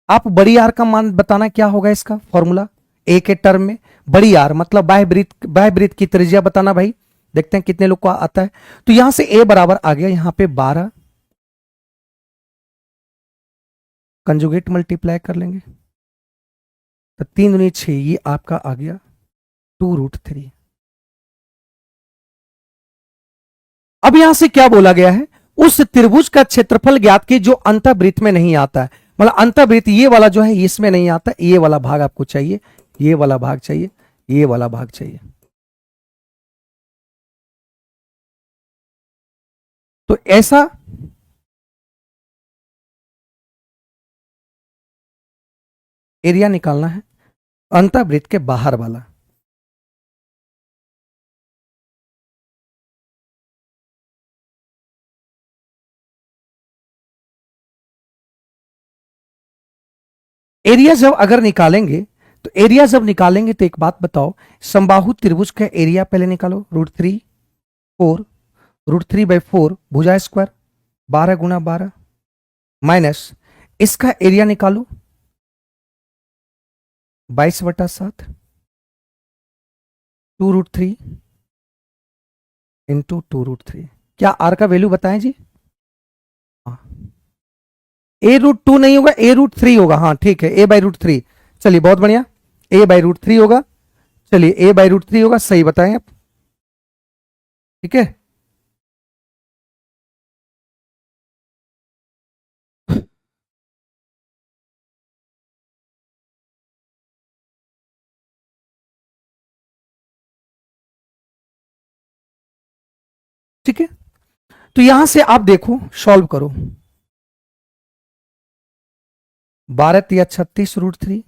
आप बड़ी आर का मान बताना, क्या होगा इसका फॉर्मूला ए के टर्म में। बड़ी आर मतलब बाह्य वृत्त की त्रिज्या बताना भाई, देखते हैं कितने लोग को आता है। तो यहां से ए बराबर आ गया यहां पे 12, कंजुगेट मल्टीप्लाई कर लेंगे तो 3 दूनी 6, ये आपका आ गया 2√3। अब यहां से क्या बोला गया है, उस त्रिभुज का क्षेत्रफल ज्ञात की जो अंतःवृत्त में नहीं आता है, मतलब अंतःवृत्त ये वाला जो है इसमें नहीं आता, ये वाला भाग आपको चाहिए, ये वाला भाग चाहिए, ये वाला भाग चाहिए। तो ऐसा एरिया निकालना है अंतःवृत्त के बाहर वाला। एरिया जब अगर निकालेंगे तो एरिया जब निकालेंगे तो एक बात बताओ, समबाहु त्रिभुज का एरिया पहले निकालो, √3 4, √3/4 भुजा स्क्वायर 12 × 12 माइनस इसका एरिया निकालो 22/7 2√3 इंटू 2√3। क्या आर का वैल्यू बताएं जी? A√2 नहीं होगा, A√3 होगा, हाँ ठीक है, A/√3। चलिए बहुत बढ़िया, A/√3 होगा। चलिए A/√3 होगा, सही बताएं आप, ठीक है। ठीक है, तो यहां से आप देखो, सॉल्व करो, 12×3 = 36√3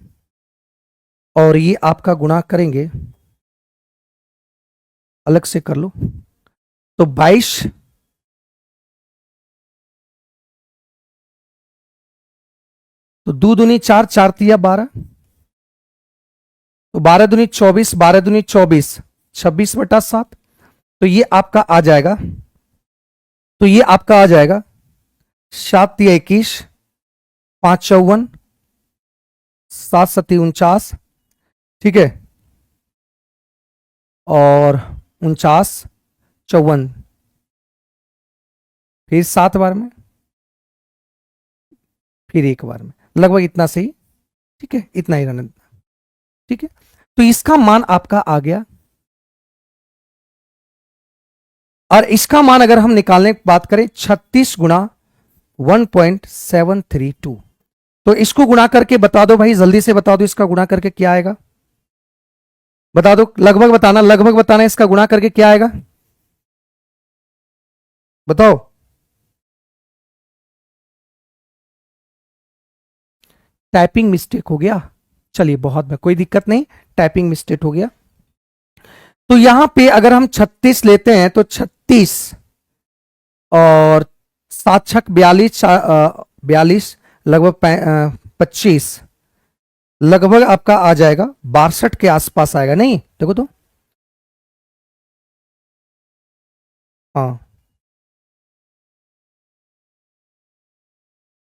और ये आपका गुणा करेंगे, अलग से कर लो तो 22, तो 2 दूनी 4, 4 तिया 12, तो 12 दूनी 24, 12 दूनी 24, 26/7। तो ये आपका आ जाएगा, तो ये आपका आ जाएगा 7 तिया 21, 5 54, 7 7 49, ठीक है, और 49 54, फिर 7 बार में, फिर 1 बार में, लगभग इतना सही, ठीक है, इतना ही रहने देना, ठीक है। तो इसका मान आपका आ गया, और इसका मान अगर हम निकालने की बात करें 36 × 1.732, तो इसको गुणा करके बता दो भाई, जल्दी से बता दो इसका गुणा करके क्या आएगा, बता दो, लगभग बताना, लगभग बताना, इसका गुणा करके क्या आएगा बताओ। टाइपिंग मिस्टेक हो गया, चलिए बहुत में कोई दिक्कत नहीं, टाइपिंग मिस्टेक हो गया। तो यहां पे अगर हम 36 लेते हैं तो 36 और 7×6 = 42, 42 लगभग 25, लगभग आपका आ जाएगा 62 के आसपास आएगा, नहीं देखो तो, हाँ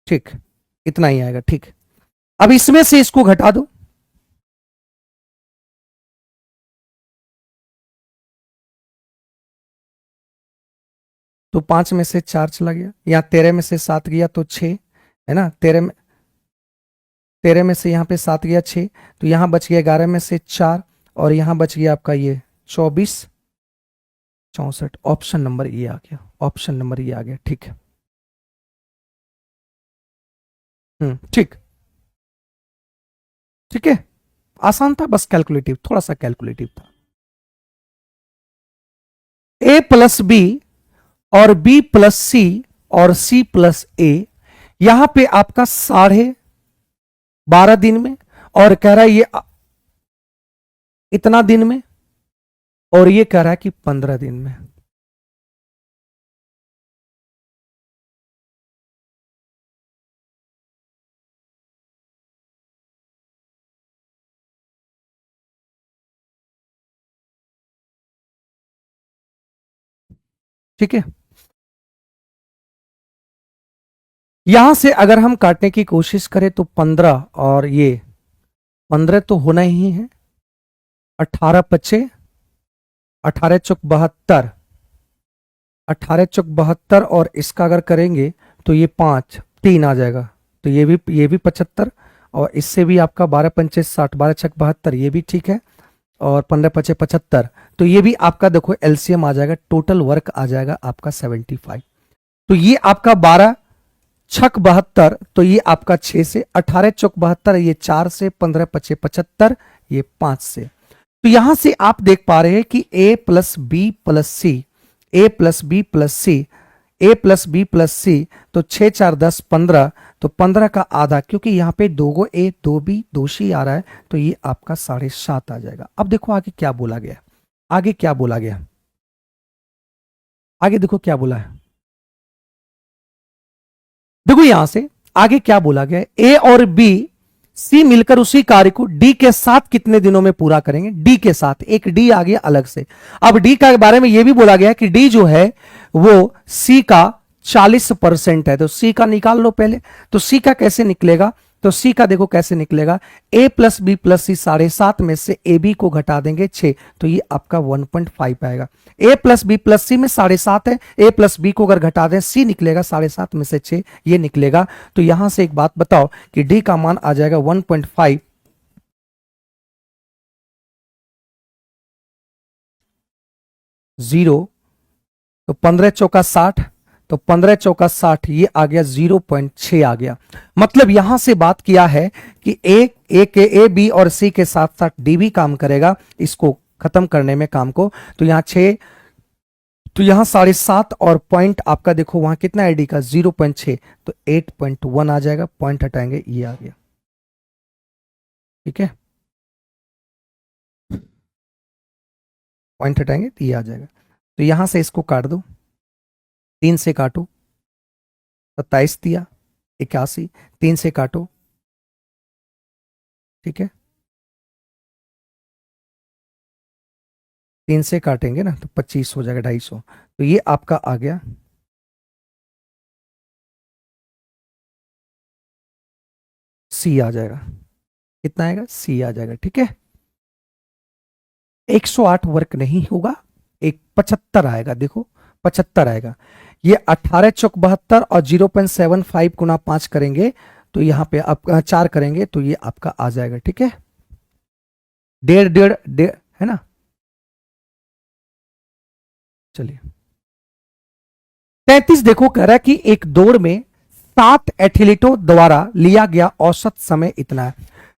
ठीक, इतना ही आएगा, ठीक। अब इसमें से इसको घटा दो, तो 5 में से 4 चला गया, यहां 13 में से 7 गया तो 6 है ना, 13 में से यहां पे 7 गया 6, तो यहां बच गया 11 में से 4, और यहां बच गया आपका ये 24 64, ऑप्शन नंबर ये आ गया, ऑप्शन नंबर ये आ गया, ठीक है। ठीक, ठीक है, आसान था, बस कैलकुलेटिव, थोड़ा सा कैलकुलेटिव था। A + B और बी प्लस सी और सी प्लस ए, यहां पे आपका 12.5 दिन में, और कह रहा है ये इतना दिन में, और ये कह रहा है कि 15 दिन में। ठीक है, यहां से अगर हम काटने की कोशिश करें तो 15 और ये 15 तो होना ही है, 18 × 5 18 × 72, 18 × 72, और इसका अगर करेंगे तो ये 5 3 आ जाएगा, तो ये भी 75, और इससे भी आपका 12 × 5 = 60, 12 × 6 = 72, ये भी ठीक है, और 15 × 5 = 75, तो ये भी आपका देखो एलसीएम आ जाएगा, टोटल वर्क आ जाएगा आपका 75। तो ये आपका 12 × 72, तो ये आपका 6 से, 18 × 72 ये 4 से, 15 × 5 = 75, ये 5 से। तो यहां से आप देख पा रहे हैं कि ए प्लस बी प्लस सी, ए प्लस बी प्लस सी, ए प्लस बी प्लस सी, तो 6 4 10 15, तो 15 का आधा, क्योंकि यहां पे 2 ए 2 बी 2 सी आ रहा है, तो ये आपका 7.5 आ जाएगा। अब देखो आगे क्या बोला गया, आगे क्या बोला गया, आगे देखो क्या बोला है, देखो यहां से आगे क्या बोला गया है, ए और बी सी मिलकर उसी कार्य को डी के साथ कितने दिनों में पूरा करेंगे, डी के साथ, एक डी आ गया अलग से। अब डी के बारे में यह भी बोला गया है कि डी जो है वो सी का 40% है, तो सी का निकाल लो पहले। तो सी का कैसे निकलेगा, तो सी का देखो कैसे निकलेगा, ए प्लस बी प्लस सी 7.5 में से ए बी को घटा देंगे 6, तो ये आपका 1.5 आएगा। ए प्लस बी प्लस सी में 7.5 है, ए प्लस बी को अगर घटा दें सी निकलेगा 7.5 में से 6, ये निकलेगा। तो यहां से एक बात बताओ कि डी का मान आ जाएगा 1.5, 0, तो 15 चौका 60, तो 15 चौका 60, ये आ गया 0.6 आ गया। मतलब यहां से बात किया है कि ए बी और सी के साथ साथ डी भी काम करेगा इसको खत्म करने में काम को। तो यहां 6, तो यहां 7.5, और पॉइंट आपका देखो वहां कितना है डी का 0.6, तो 8.1 आ जाएगा, पॉइंट हटाएंगे ये आ गया। ठीक है, पॉइंट हटाएंगे तो ये आ जाएगा। तो यहां से इसको काट दो, 3 से काटो, 27 दिया, 81, 3 से काटो, ठीक है, 3 से काटेंगे ना तो 25 हो जाएगा, 250, तो ये आपका आ गया सी आ जाएगा, कितना आएगा सी आ जाएगा। ठीक है, 108 वर्क नहीं होगा, एक 75 आएगा, देखो 75 आएगा। ये 18 चौक 72 और 0.75 गुना 5 करेंगे तो यहां पे आप 4 करेंगे तो ये आपका आ जाएगा। ठीक है, डेढ़ डेढ़ डेढ़ है ना। चलिए 33 देखो कह रहा है कि एक दौड़ में 7 एथलीटों द्वारा लिया गया औसत समय इतना है।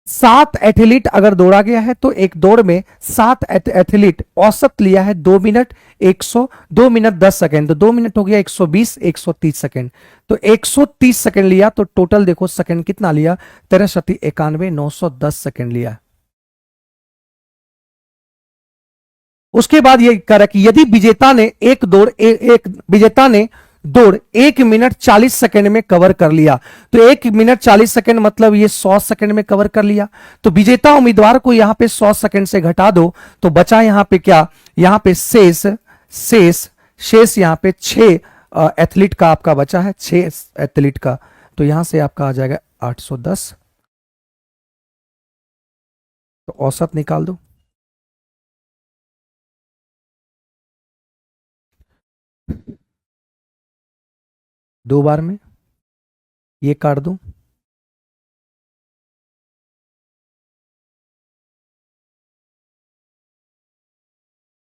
7 एथलीट अगर दौड़ा गया है तो एक दौड़ में 7 एथलीट औसत लिया है 2 मिनट 2 मिनट 10 सेकेंड, तो 2 मिनट हो गया 120 130 सेकेंड, तो 130 सेकेंड लिया, तो टोटल देखो सेकेंड कितना लिया 93 910 सेकेंड लिया। उसके बाद ये कह रहा कि यदि विजेता ने एक दौड़ एक विजेता ने दौड़ 1 मिनट 40 सेकंड में कवर कर लिया, तो 1 मिनट 40 सेकंड मतलब ये 100 सेकंड में कवर कर लिया, तो विजेता उम्मीदवार को यहां पे 100 सेकंड से घटा दो तो बचा यहां पे क्या, यहां पे शेष शेष शेष यहां पे 6 एथलीट का आपका बचा है, 6 एथलीट का, तो यहां से आपका आ जाएगा 810, तो औसत निकाल दो। दो बार में ये काट दो,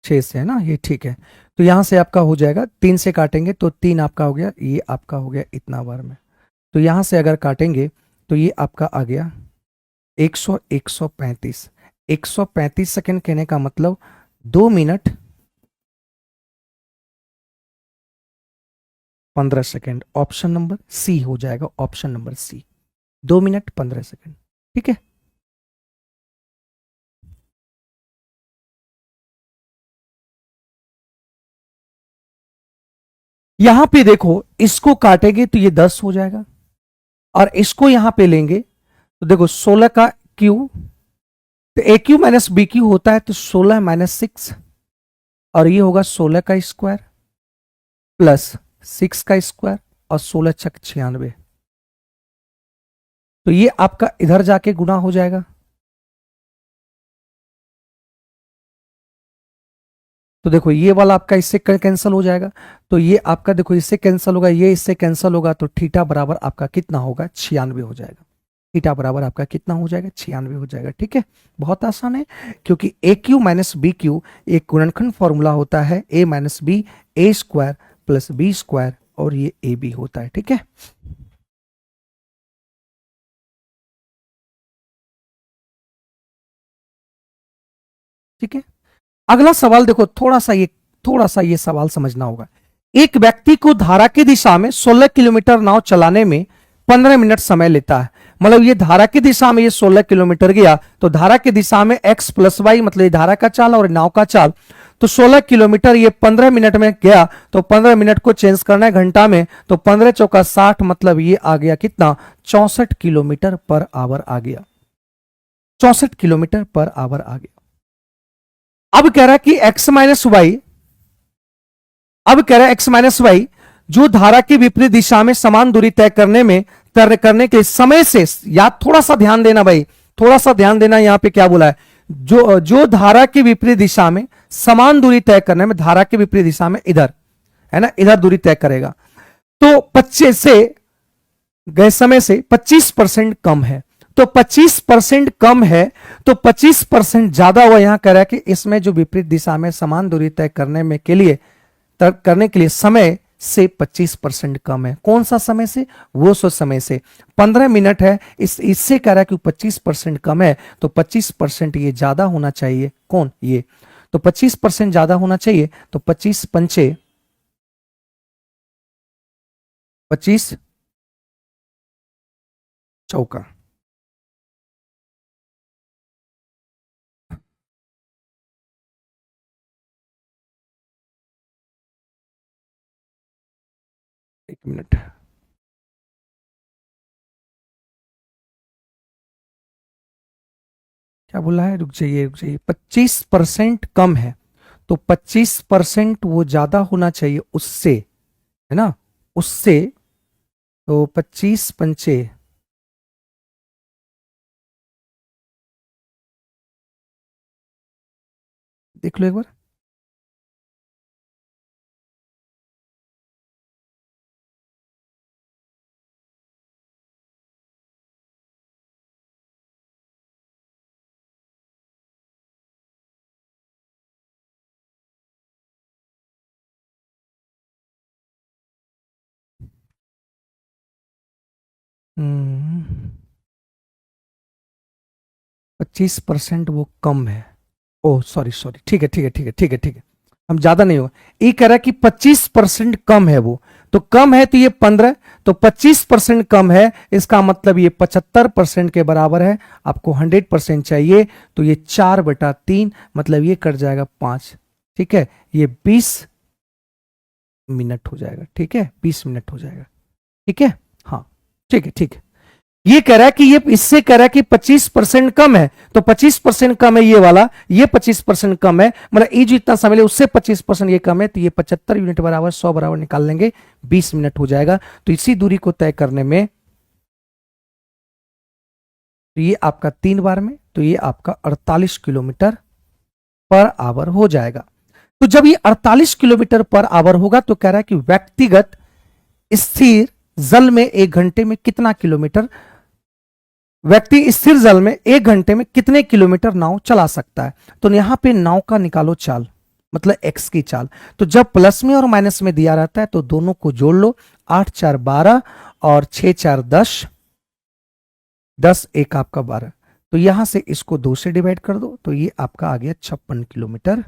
छह से है ना, ये ठीक है। तो यहां से आपका हो जाएगा 3 से काटेंगे तो 3 आपका हो गया, ये आपका हो गया इतना बार में, तो यहां से अगर काटेंगे तो ये आपका आ गया 100 135 135 सेकंड कहने का मतलब 2 minute 15 second. Option number C हो जाएगा, option number C, 2 minute 15 second. ठीक है, यहां पे देखो, इसको काटेंगे तो ये 10 हो जाएगा, और इसको यहां पे लेंगे तो देखो 16 का क्यू, तो ए क्यू माइनस बी क्यू होता है, तो 16 - 6, और ये होगा 16 का स्क्वायर प्लस 6 का स्क्वायर, और 16 × 6 = 96। तो ये आपका इधर जाके गुना हो जाएगा, तो देखो ये वाला आपका इससे कैंसिल हो जाएगा, तो ये आपका देखो इससे कैंसिल होगा, ये इससे कैंसिल होगा, तो थीटा बराबर आपका कितना होगा, 96 हो जाएगा। थीटा बराबर आपका कितना हो जाएगा, 96 हो जाएगा। ठीक है, बहुत आसान है, क्योंकि ए क्यू माइनस बी क्यू एक गुणनखंड फॉर्मूला होता है, ए माइनस बी ए स्क्वायर प्लस बी स्क्वायर, और ये ए बी होता है। ठीक है, ठीक है, अगला सवाल देखो, थोड़ा सा ये सवाल समझना होगा। एक व्यक्ति को धारा की दिशा में 16 किलोमीटर नाव चलाने में 15 मिनट समय लेता है। मतलब ये धारा की दिशा में ये 16 किलोमीटर गया, तो धारा की दिशा में x + y, मतलब ये धारा का चाल और नाव का चाल, तो 16 किलोमीटर ये 15 मिनट में गया, तो 15 मिनट को चेंज करना है घंटा में, तो 15 × 4 = 60, मतलब ये आ गया कितना, 64 किलोमीटर पर आवर आ गया, 64 किलोमीटर पर आवर आ गया। अब कह रहा है कि x - y, अब कह रहा है x - y जो धारा की विपरीत दिशा में समान दूरी तय करने के समय से, या थोड़ा सा ध्यान देना भाई, थोड़ा सा ध्यान देना, यहां पे क्या बोला है, जो धारा की विपरीत दिशा में समान दूरी तय करने में, धारा की विपरीत दिशा में इधर है ना, इधर दूरी तय करेगा, तो 25 से गए समय से 25% कम है, तो 25% कम है, तो 25% ज्यादा हुआ। यहां कह रहा है कि इसमें जो विपरीत दिशा में समान दूरी तय करने के लिए समय से 25% कम है। कौन सा समय से, वो सो समय से 15 मिनट है, इससे कह रहा है कि 25% कम है, तो 25% ये ज्यादा होना चाहिए। कौन, ये, तो 25% ज्यादा होना चाहिए, तो 25 × 5 = 25 चौका, एक मिनट, क्या बोला है, रुक जाइए रुक जाइए, 25% कम है, तो 25% वो ज्यादा होना चाहिए उससे, है ना, उससे, तो 25 × 5 = देख लो एक बार, हम्म, 25% वो कम है। ओह सॉरी सॉरी, ठीक है ठीक है ठीक है ठीक है ठीक है, हम ज्यादा नहीं हो, ये कह रहा है कि 25% कम है वो, तो कम है तो ये 15, तो 25% कम है, इसका मतलब ये 75% के बराबर है। आपको 100% चाहिए, तो ये 4/3, मतलब ये कट जाएगा 5। ठीक है, ये 20 मिनट हो जाएगा। ठीक है, 20 मिनट हो जाएगा। ठीक है, हाँ, ठीक है ठीक है, ये कह रहा है कि ये इससे कह रहा है कि 25% कम है, तो 25% कम है ये वाला, ये 25% कम है, मतलब ये जो इतना समय ले उससे 25% ये कम है, तो ये 75 यूनिट बराबर 100 बराबर निकाल लेंगे, 20 मिनट हो जाएगा। तो इसी दूरी को तय करने में, तो ये आपका 3 बार में, तो ये आपका 48 किलोमीटर पर आवर हो जाएगा। तो जब ये 48 किलोमीटर पर आवर होगा, तो कह रहा है कि व्यक्तिगत स्थिर जल में 1 घंटे में कितना किलोमीटर, व्यक्ति स्थिर जल में 1 घंटे में कितने किलोमीटर नाव चला सकता है। तो यहां पे नाव का निकालो चाल, मतलब एक्स की चाल, तो जब प्लस में और माइनस में दिया रहता है तो दोनों को जोड़ लो, 8 × 4 = 12 और 6 × 4 = 10, 10 1 आपका 12, तो यहां से इसको 2 से डिवाइड कर दो, तो ये आपका आ गया 56 किलोमीटर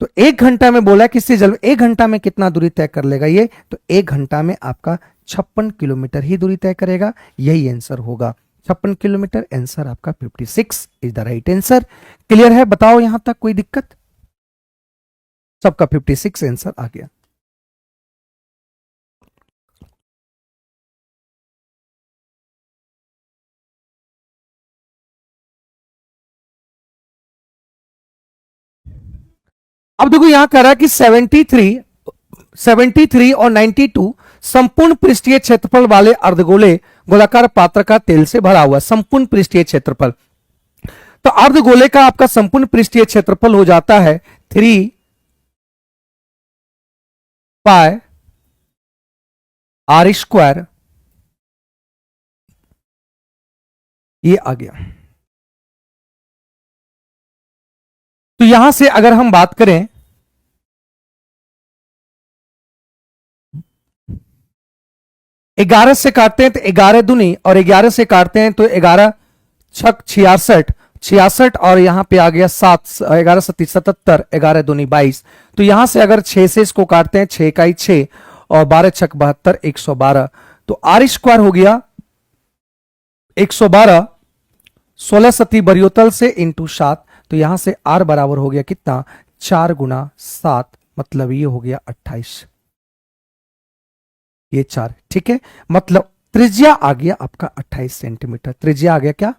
तो 1 घंटा में बोला किससे जल 1 घंटा में कितना दूरी तय कर लेगा ये, तो 1 घंटा में आपका 56 किलोमीटर ही दूरी तय करेगा, यही आंसर होगा 56 किलोमीटर। आंसर आपका 56 is the right answer. Clear है, बताओ यहां तक कोई दिक्कत? सबका 56 आंसर आ गया। अब देखो यहां कह रहा है कि 73 और 92 संपूर्ण पृष्ठीय क्षेत्रफल वाले अर्धगोले गोलाकार पात्र का तेल से भरा हुआ। संपूर्ण पृष्ठीय क्षेत्रफल, तो अर्धगोले का आपका संपूर्ण पृष्ठीय क्षेत्रफल हो जाता है 3 पाई आर स्क्वायर, ये आ गया। तो यहां से अगर हम बात करें 11 से काटते हैं तो 11 दूनी, और 11 से काटते हैं तो 11 छक 66, 66 और यहां पे आ गया 7, 11 सत्ती 77, 11 दूनी 22। तो यहां से अगर 6 से इसको काटते हैं 6 का 6 और 12 छक 72, 112। तो आर स्क्वायर हो गया 112, 16 सती बरियोतल से इंटू 7। तो यहां से आर बराबर हो गया कितना, 4 गुना 7, मतलब ये हो गया 28, ये 4। ठीक है, मतलब त्रिज्या आ गया आपका 28 सेंटीमीटर। त्रिज्या आ गया क्या,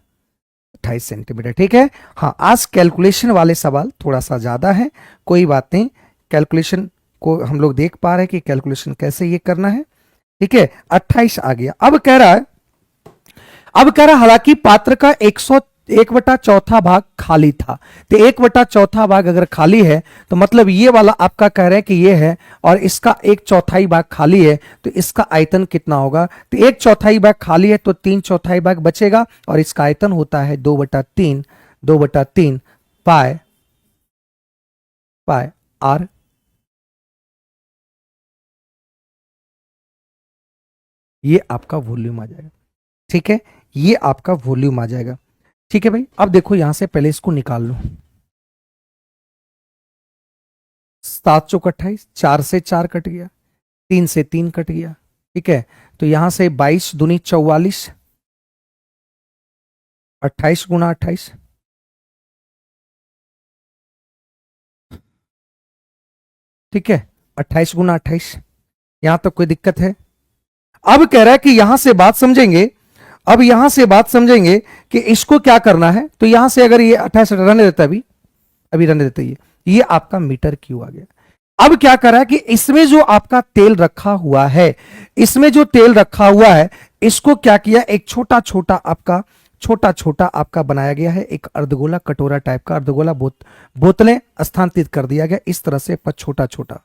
28 सेंटीमीटर। ठीक है, हाँ आज कैलकुलेशन वाले सवाल थोड़ा सा ज्यादा है, कोई बात नहीं, कैलकुलेशन को हम लोग देख पा रहे हैं कि कैलकुलेशन कैसे ये करना है। ठीक है, 28 आ गया। अब कह रहा है हालांकि पात्र का 1/4 भाग खाली था। तो 1/4 भाग अगर खाली है तो मतलब ये वाला आपका कह रहे हैं कि ये है और इसका 1/4 भाग खाली है, तो इसका आयतन कितना होगा। तो 1/4 भाग खाली है तो 3/4 भाग बचेगा और इसका आयतन होता है 2/3 पाई आर। ये आपका वॉल्यूम आ जाएगा। ठीक है, ये आपका वॉल्यूम आ जाएगा। ठीक है भाई, अब देखो यहां से पहले इसको निकाल लो। 7 चौक 28, 4 से 4 कट गया, 3 से 3 कट गया। ठीक है, तो यहां से 22 दूनी 44, 28 गुना 28, ठीक है 28 गुना 28। यहां तक कोई दिक्कत है? अब कह रहा है कि यहां से बात समझेंगे, अब यहां से बात समझेंगे कि इसको क्या करना है। तो यहां से अगर ये 28 रहने देता है, अभी रहने देते, ये आपका मीटर क्यूब आ गया। अब क्या करा है कि इसमें जो आपका तेल रखा हुआ है, इसमें जो तेल रखा हुआ है, इसको क्या किया, एक छोटा छोटा आपका बनाया गया है, एक अर्धगोला कटोरा टाइप का अर्धगोला बोतलें स्थानांतरित कर दिया गया इस तरह से छोटा छोटा।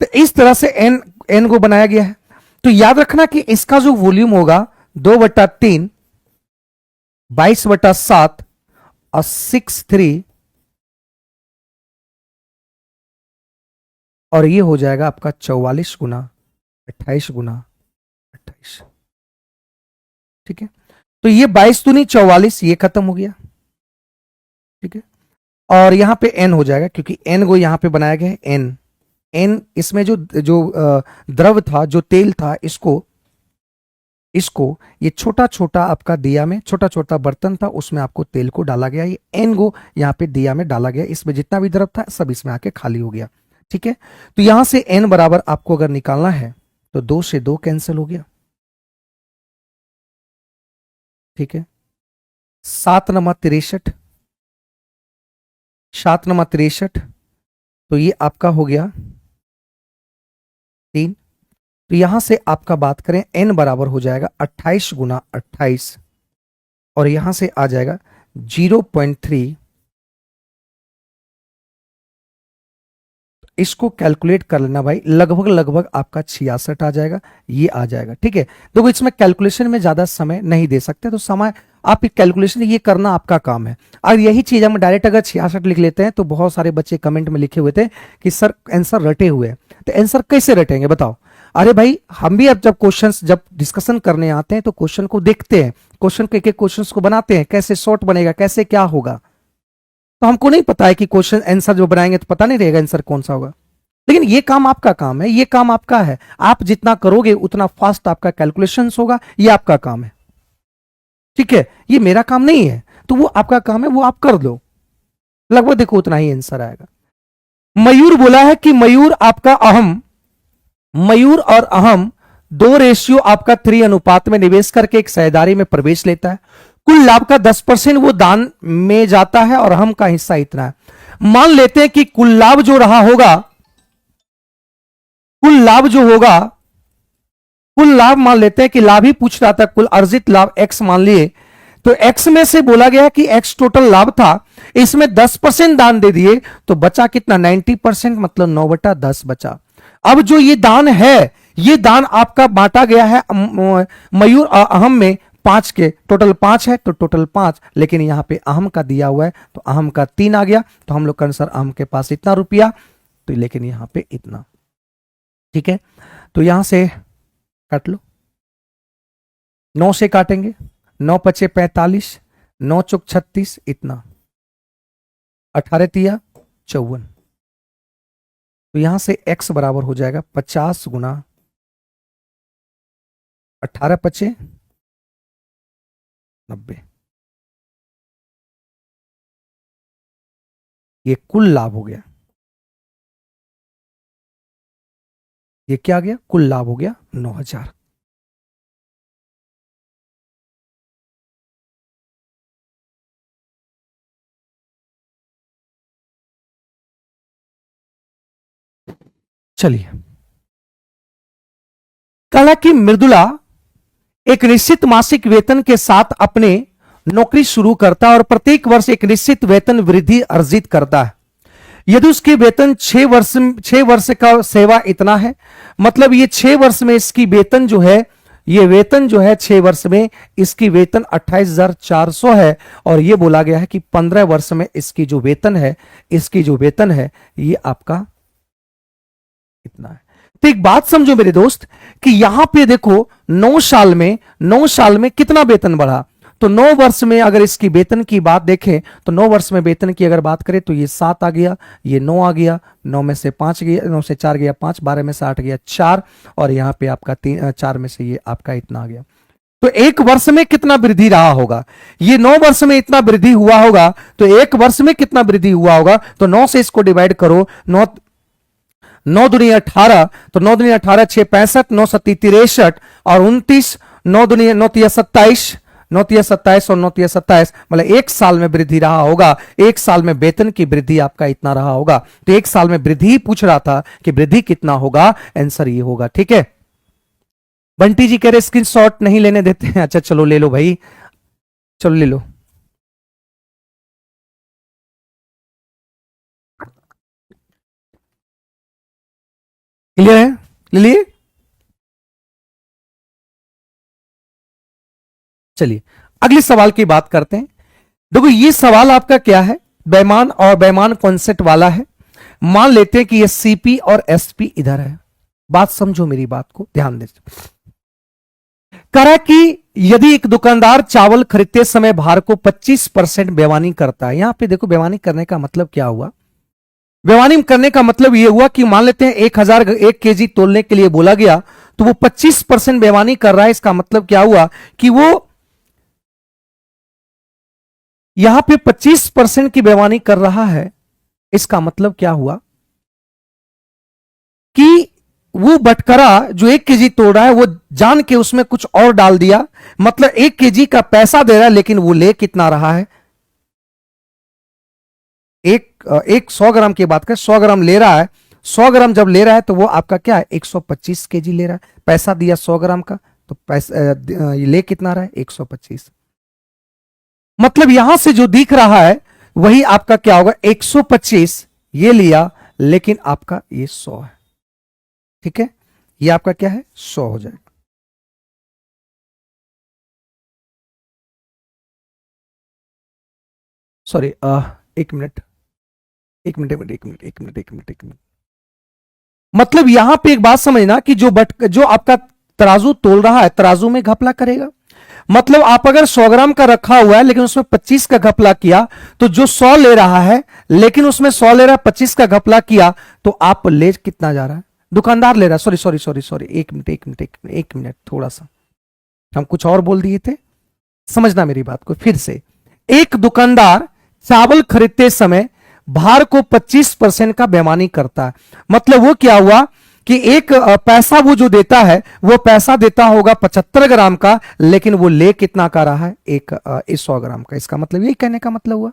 तो इस तरह से एन को बनाया गया है। तो याद रखना कि इसका जो वॉल्यूम होगा 2/3, 22/7 और 6/3, और ये हो जाएगा आपका 44 गुना 28 गुना 28। ठीक है, तो ये 22 दूनी 44, ये खत्म हो गया। ठीक है, और यहां पे एन हो जाएगा क्योंकि एन को यहां पे बनाया गया है एन इसमें जो द्रव था, जो तेल था, इसको ये छोटा छोटा आपका दिया में, छोटा छोटा बर्तन था उसमें आपको तेल को डाला गया, ये एन को यहां पे दिया में डाला गया, इसमें जितना भी द्रव था सब इसमें आके खाली हो गया। ठीक है, तो यहां से एन बराबर आपको अगर निकालना है तो 2 से 2 कैंसिल हो गया। ठीक है, 7 नमा 63, 7 नमा 63, तो ये आपका हो गया 3। तो यहां से आपका बात करें एन बराबर हो जाएगा 28 गुना 28, और यहां से आ जाएगा 0.3। इसको कैलकुलेट कर लेना भाई, लगभग आपका 66 आ जाएगा, ये आ जाएगा। ठीक है, देखो इसमें कैलकुलेशन में ज्यादा समय नहीं दे सकते, तो समय आप कैलकुलेशन ये करना आपका काम है। और यही चीज हम डायरेक्ट अगर 66 लिख लेते हैं तो बहुत सारे बच्चे कमेंट में लिखे हुए थे कि सर आंसर रटे हुए हैं। तो आंसर कैसे रटेंगे बताओ? अरे भाई हम भी अब जब डिस्कशन करने आते हैं तो क्वेश्चन को देखते हैं, क्वेश्चन के एक एक क्वेश्चन को बनाते हैं, कैसे शॉर्ट बनेगा, कैसे क्या होगा। तो हमको नहीं पता है कि क्वेश्चन आंसर जो बनाएंगे तो पता नहीं रहेगा आंसर कौन सा होगा। लेकिन ये काम आपका काम है, ये काम आपका है, आप जितना करोगे उतना फास्ट आपका कैलकुलेशंस होगा, ये आपका काम है, ठीक है, ये मेरा काम नहीं है, तो वो आपका काम है, वो आप कर दो, लगभग देखो उतना ही आंसर आएगा। मयूर बोला है कि मयूर आपका अहम, मयूर और अहम 2 आपका 3 अनुपात में निवेश करके एक साझेदारी में प्रवेश लेता है। कुल लाभ का 10% वो दान में जाता है और अहम का हिस्सा इतना है। मान लेते हैं कि कुल लाभ जो रहा होगा, कुल लाभ जो होगा, कुल लाभ मान लेते हैं कि लाभ ही पूछ रहा था, कुल अर्जित लाभ x मान लिए, तो x में से बोला गया कि x टोटल लाभ था, इसमें 10% दान दे दिए, तो बचा कितना 90%, मतलब 9/10 बचा। अब जो ये दान है, ये दान आपका बांटा गया है मयूर और अहम में 5 के, टोटल 5 है तो टोटल 5, लेकिन यहां पे अहम का दिया हुआ है तो अहम का 3 आ गया, तो हम लोग का आंसर अहम के पास इतना रुपया, तो लेकिन यहां पे इतना, ठीक है। तो यहां से काट लो, 9 से काटेंगे, 9 पचे 45, 9 चौक 36, इतना 18 तिया 54, तो यहां से x बराबर हो जाएगा 50 गुना 18 पचे 90, ये कुल लाभ हो गया, ये क्या आ गया, कुल लाभ हो गया 9000। चलिए, कहा कि मृदुला एक निश्चित मासिक वेतन के साथ अपने नौकरी शुरू करता है और प्रत्येक वर्ष एक निश्चित वेतन वृद्धि अर्जित करता है। यदि उसके वेतन 6 वर्ष का सेवा इतना है, मतलब ये 6 वर्ष में इसकी वेतन जो है, ये वेतन जो है 6 वर्ष में इसकी वेतन 28,400 है, और ये बोला गया है कि 15 वर्ष में इसकी जो वेतन है, इसकी जो वेतन है ये आपका इतना है। तो एक बात समझो मेरे दोस्त कि यहां पे देखो 9 साल में कितना वेतन बढ़ा, तो 9 वर्ष में अगर इसकी वेतन की बात देखें तो 9 वर्ष में वेतन की अगर बात करें तो ये 7 आ गया, ये 9 आ गया, 9 में से 5 गया, 9 से 4 गया 5, 12 में से 8 गया 4, और यहां पे आपका 4 में से ये आपका इतना आ गया। तो 1 वर्ष में कितना वृद्धि रहा होगा, ये 9 वर्ष में इतना वृद्धि हुआ होगा, तो 1 वर्ष में कितना वृद्धि हुआ होगा, तो 9 से इसको डिवाइड करो, 9 दूनी 18, तो 9 दूनी 18, 6 65, 9 सत्ती 63 और 29, 9 दूनी 9 तिया 27, 9 तिया 27 और 9 तिया 27, मतलब 1 साल में वृद्धि रहा होगा, 1 साल में वेतन की वृद्धि आपका इतना रहा होगा। तो 1 साल में वृद्धि ही पूछ रहा था कि वृद्धि कितना होगा, आंसर ये होगा, ठीक है। बंटी जी कह रहे स्क्रीनशॉट नहीं लेने देते हैं, अच्छा चलो ले लो भाई, चलो ले लो। क्लियर है, ले लिए। चलिए अगले सवाल की बात करते हैं। देखो ये सवाल आपका क्या है, बेईमान और बेईमान कॉन्सेप्ट वाला है। मान लेते हैं कि ये सीपी और एसपी इधर है, बात समझो मेरी बात को ध्यान दे। कह रहा है कि यदि एक दुकानदार चावल खरीदते समय भार को 25% बेईमानी करता है, यहां पे देखो बेईमानी करने का मतलब क्या हुआ, बेईमानी करने का मतलब यह हुआ कि मान लेते हैं 1 केजी तोलने के लिए बोला गया, तो वो 25% बेईमानी कर रहा है। इसका मतलब क्या हुआ कि वो यहां पे 25% की बेईमानी कर रहा है। इसका मतलब क्या हुआ कि वो बटकरा जो 1 केजी तोड़ रहा है वो जान के उसमें कुछ और डाल दिया, मतलब 1 केजी का पैसा दे रहा है लेकिन वो ले कितना रहा है, एक 100 ग्राम की बात करें, 100 ग्राम ले रहा है, 100 ग्राम जब ले रहा है तो वो आपका क्या है 125 केजी ले रहा है। पैसा दिया 100 ग्राम का, तो पैसा ले कितना रहा है 125, मतलब यहां से जो दिख रहा है वही आपका क्या होगा 125 ये लिया, लेकिन आपका ये 100 है, ठीक है, ये आपका क्या है 100 हो जाएगा। सॉरी 1 मिनट, मतलब यहां पे एक बात समझना कि जो आपका तराजू तोल रहा है, तराजू में घपला करेगा, मतलब आप अगर 100 ग्राम का रखा हुआ है लेकिन उसमें 25 का घपला किया, तो जो 100 ले रहा है लेकिन उसमें 100 ले रहा है, 25 का घपला किया, तो आप ले कितना जा रहा है? दुकानदार ले रहा है। सॉरी सॉरी सॉरी सॉरी, एक मिनट, थोड़ा सा हम कुछ और बोल दिए थे, समझना मेरी बात को फिर से। एक दुकानदार चावल खरीदते समय भार को 25% का बेईमानी करता है। मतलब वो क्या हुआ कि एक पैसा वो जो देता है, वो पैसा देता होगा 75 ग्राम का, लेकिन वो ले कितना का रहा है? 100 ग्राम का। इसका मतलब यही कहने का मतलब हुआ,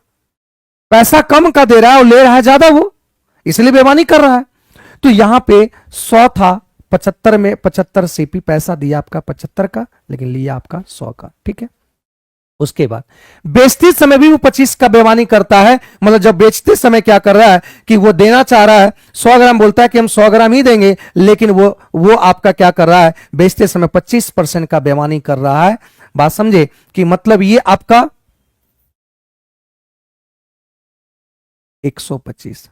पैसा कम का दे रहा है और ले रहा है ज्यादा, वो इसलिए बेईमानी कर रहा है। तो यहां पे 100 था, 75 में 75 सीपी पैसा दिया आपका 75 का, लेकिन लिया आपका 100 का। ठीक है, उसके बाद बेचते समय भी वो 25 का बेईमानी करता है। मतलब जब बेचते समय क्या कर रहा है कि वो देना चाह रहा है 100 ग्राम, बोलता है कि हम 100 ग्राम ही देंगे, लेकिन वो आपका क्या कर रहा है? बेचते समय 25% का बेईमानी कर रहा है। बात समझे? कि मतलब ये आपका 125,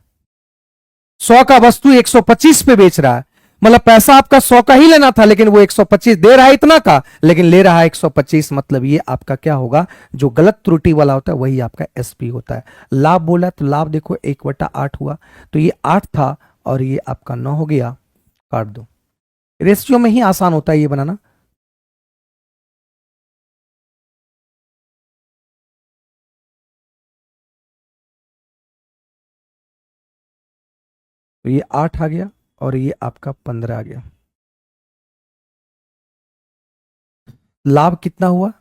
100 का वस्तु 125 पे बेच रहा है। मतलब पैसा आपका 100 का ही लेना था, लेकिन वो 125 दे रहा है, इतना का, लेकिन ले रहा है 125। मतलब ये आपका क्या होगा? जो गलत त्रुटि वाला होता है वही आपका एसपी होता है। लाभ बोला तो लाभ देखो 1/8 हुआ, तो ये 8 था और ये आपका 9 हो गया, काट दो। रेशियो में ही आसान होता है ये बनाना। तो ये 8 आ गया और ये आपका 15 आ गया। लाभ कितना हुआ?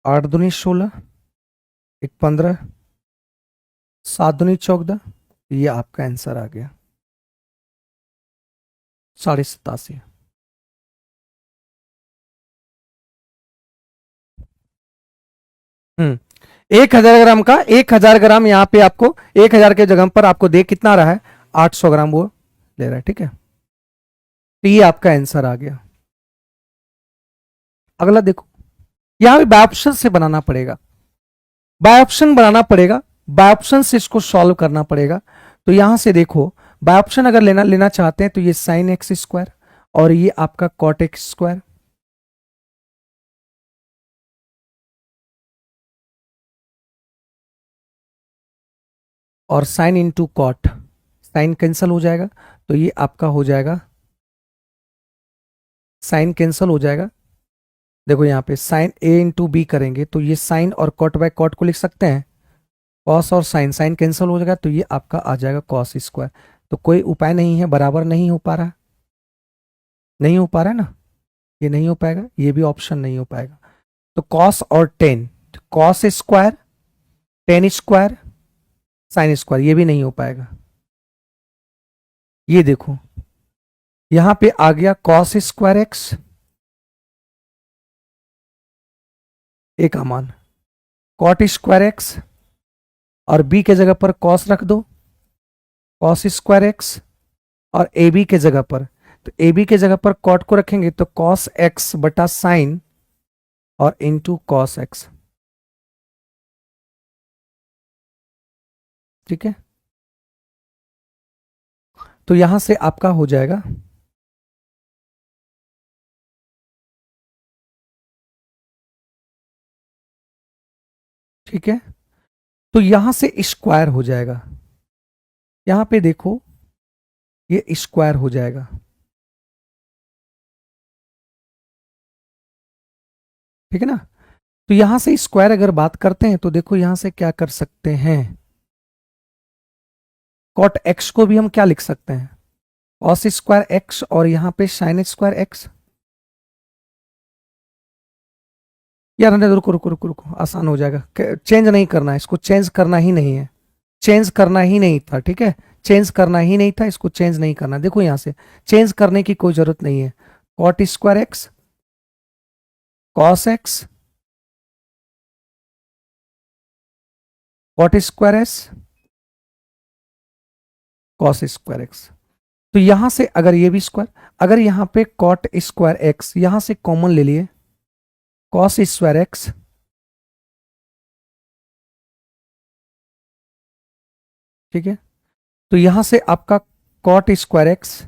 आठ दूनी 16, एक 15, 7 दूनी 14, ये आपका आंसर आ गया 87.5। 1,000 ग्राम का, 1,000 ग्राम यहाँ पे आपको 1,000 के जगह पर आपको दे कितना रहा है? 800 ग्राम वो ले रहा है। ठीक है, तो ये आपका आंसर आ गया। अगला देखो, यहां भी बाय ऑप्शन से बनाना पड़ेगा, बाय ऑप्शन बनाना पड़ेगा, बाय ऑप्शन से इसको सॉल्व करना पड़ेगा। तो यहां से देखो, बाय ऑप्शन अगर लेना चाहते हैं तो ये साइन एक्स स्क्वायर और ये आपका कॉट एक्स स्क्वायर, और sine into cot, sine cancel हो जाएगा, तो ये आपका हो जाएगा, साइन कैंसल हो जाएगा। देखो यहाँ पे साइन ए इंटू बी करेंगे तो ये साइन और कॉट बाय कॉट को लिख सकते हैं, कॉस और साइन, साइन कैंसिल हो जाएगा, तो ये आपका आ जाएगा कॉस स्क्वायर। तो कोई उपाय नहीं है, बराबर नहीं हो पा रहा, नहीं हो पा रहा है ना, ये नहीं हो पाएगा, ये भी ऑप्शन नहीं हो पाएगा। तो कॉस और ten, cos square, tan square, sine square, ये भी नहीं हो पाएगा। ये देखो यहां पे आ गया कॉस स्क्वायर एक्स, एक अमान, कॉट स्क्वायर एक्स, और बी के जगह पर कॉस रख दो, कॉस स्क्वायर एक्स, और ए बी के जगह पर, तो ए बी के जगह पर कॉट को रखेंगे तो कॉस एक्स बटा साइन और इंटू कॉस एक्स। ठीक है, तो यहां से आपका हो जाएगा, ठीक है, तो यहां से स्क्वायर हो जाएगा, यहां पे देखो ये स्क्वायर हो जाएगा। ठीक है ना, तो यहां से स्क्वायर अगर बात करते हैं तो देखो यहां से क्या कर सकते हैं, कॉट एक्स को भी हम क्या लिख सकते हैं? कॉस स्क्वायर एक्स, और यहां पे साइन स्क्वायर एक्स। यार रुको रुको रुको रुको, आसान हो जाएगा, चेंज नहीं करना है इसको, चेंज करना ही नहीं है, चेंज करना ही नहीं था। ठीक है, चेंज करना ही नहीं था, इसको चेंज नहीं करना। देखो यहां से चेंज करने की कोई जरूरत नहीं है, cot square X, cos X, cot square S, cos square X. तो यहां से अगर ये भी स्क्वायर, अगर यहां पे कॉट स्क्वायर एक्स यहां से कॉमन ले लिए, कॉस स्क्वायर एक्स, ठीक है। तो यहां से आपका कॉट स्क्वायर एक्स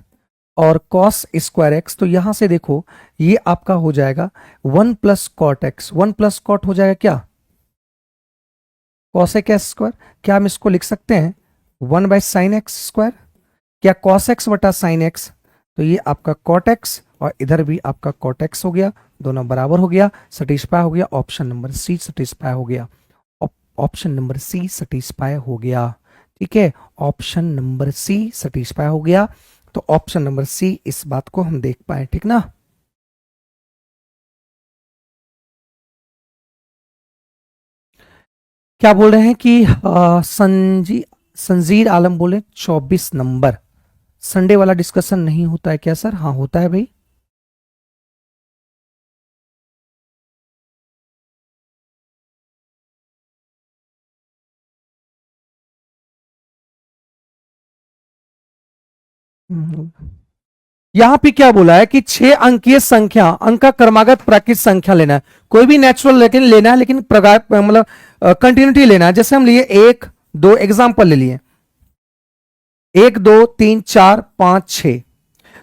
और कॉस स्क्वायर एक्स, तो यहां से देखो ये आपका हो जाएगा 1 + कॉट एक्स, 1 + कॉट हो जाएगा क्या, कॉस एक्स स्क्वायर। क्या हम इसको लिख सकते हैं 1/sin x², क्या कॉस एक्स बटा साइन एक्स, तो ये आपका कॉट एक्स और इधर भी आपका कॉट एक्स हो गया, दोनों बराबर हो गया, सटिस्फाई हो गया, ऑप्शन नंबर सी सटिस्फाई हो गया, ऑप्शन नंबर सी सटिस्फाई हो गया, ठीक है। ऑप्शन नंबर सी सटिस्फाई हो गया, तो ऑप्शन नंबर सी इस बात को हम देख पाए, ठीक ना। क्या बोल रहे हैं कि संजीर आलम बोले 24 नंबर, संडे वाला डिस्कशन नहीं होता है क्या सर? हाँ होता है भाई। हम्म। यहां पे क्या बोला है कि 6 अंकीय संख्या, अंक का क्रमागत प्राकृत संख्या लेना है, कोई भी नेचुरल लेकिन लेना है, लेकिन मतलब कंटिन्यूटी लेना है। जैसे हम लिए 1 2 एग्जाम्पल ले लिए, 1 2 3 4 5 6,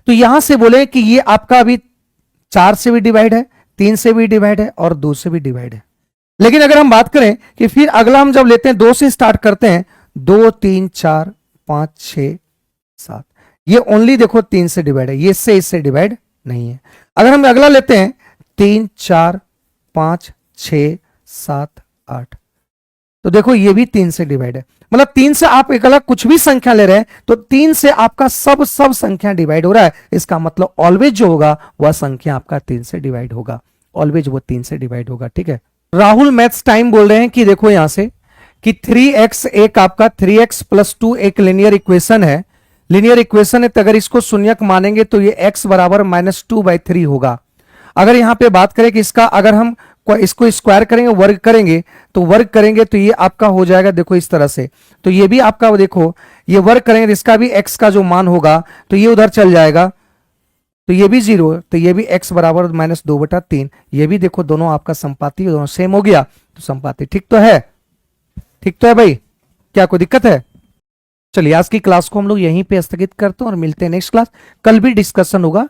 तो यहां से बोले कि ये आपका अभी 4 से भी डिवाइड है, 3 से भी डिवाइड है और 2 से भी डिवाइड है। लेकिन अगर हम बात करें कि फिर अगला हम जब लेते हैं 2 से स्टार्ट करते हैं, 2 3 4 5 6 7, ये ओनली देखो 3 से डिवाइड है, ये इससे डिवाइड नहीं है। अगर हम अगला लेते हैं 3 4 5 6 7 8, तो देखो ये भी 3 से डिवाइड है। मतलब 3 से आप एक अलग कुछ भी संख्या ले रहे हैं तो 3 से आपका सब संख्या डिवाइड हो रहा है, इसका मतलब ऑलवेज जो होगा वह संख्या आपका 3 से डिवाइड होगा, ऑलवेज वो 3 से डिवाइड होगा, ठीक है। राहुल मैथ्स टाइम बोल रहे हैं कि देखो यहां से कि 3x एक आपका 3x + 2 एक लिनियर इक्वेशन है, लिनियर इक्वेशन है, तो अगर इसको शून्यक मानेंगे तो ये x बराबर -2/3 होगा। अगर यहां पे बात करें कि इसका अगर हम इसको स्क्वायर करेंगे, वर्ग करेंगे, तो वर्ग करेंगे तो ये आपका हो जाएगा देखो इस तरह से, तो ये भी आपका देखो ये वर्ग करेंगे, इसका भी x का जो मान होगा तो ये उधर चल जाएगा, तो ये भी 0, तो ये भी x बराबर -2/3, ये भी देखो दोनों आपका संपाती, दोनों सेम हो गया, तो संपाती ठीक तो है, ठीक तो है भाई, क्या कोई दिक्कत है? चलिए आज की क्लास को हम लोग यहीं पे स्थगित करते हैं और मिलते हैं नेक्स्ट क्लास, कल भी डिस्कशन होगा,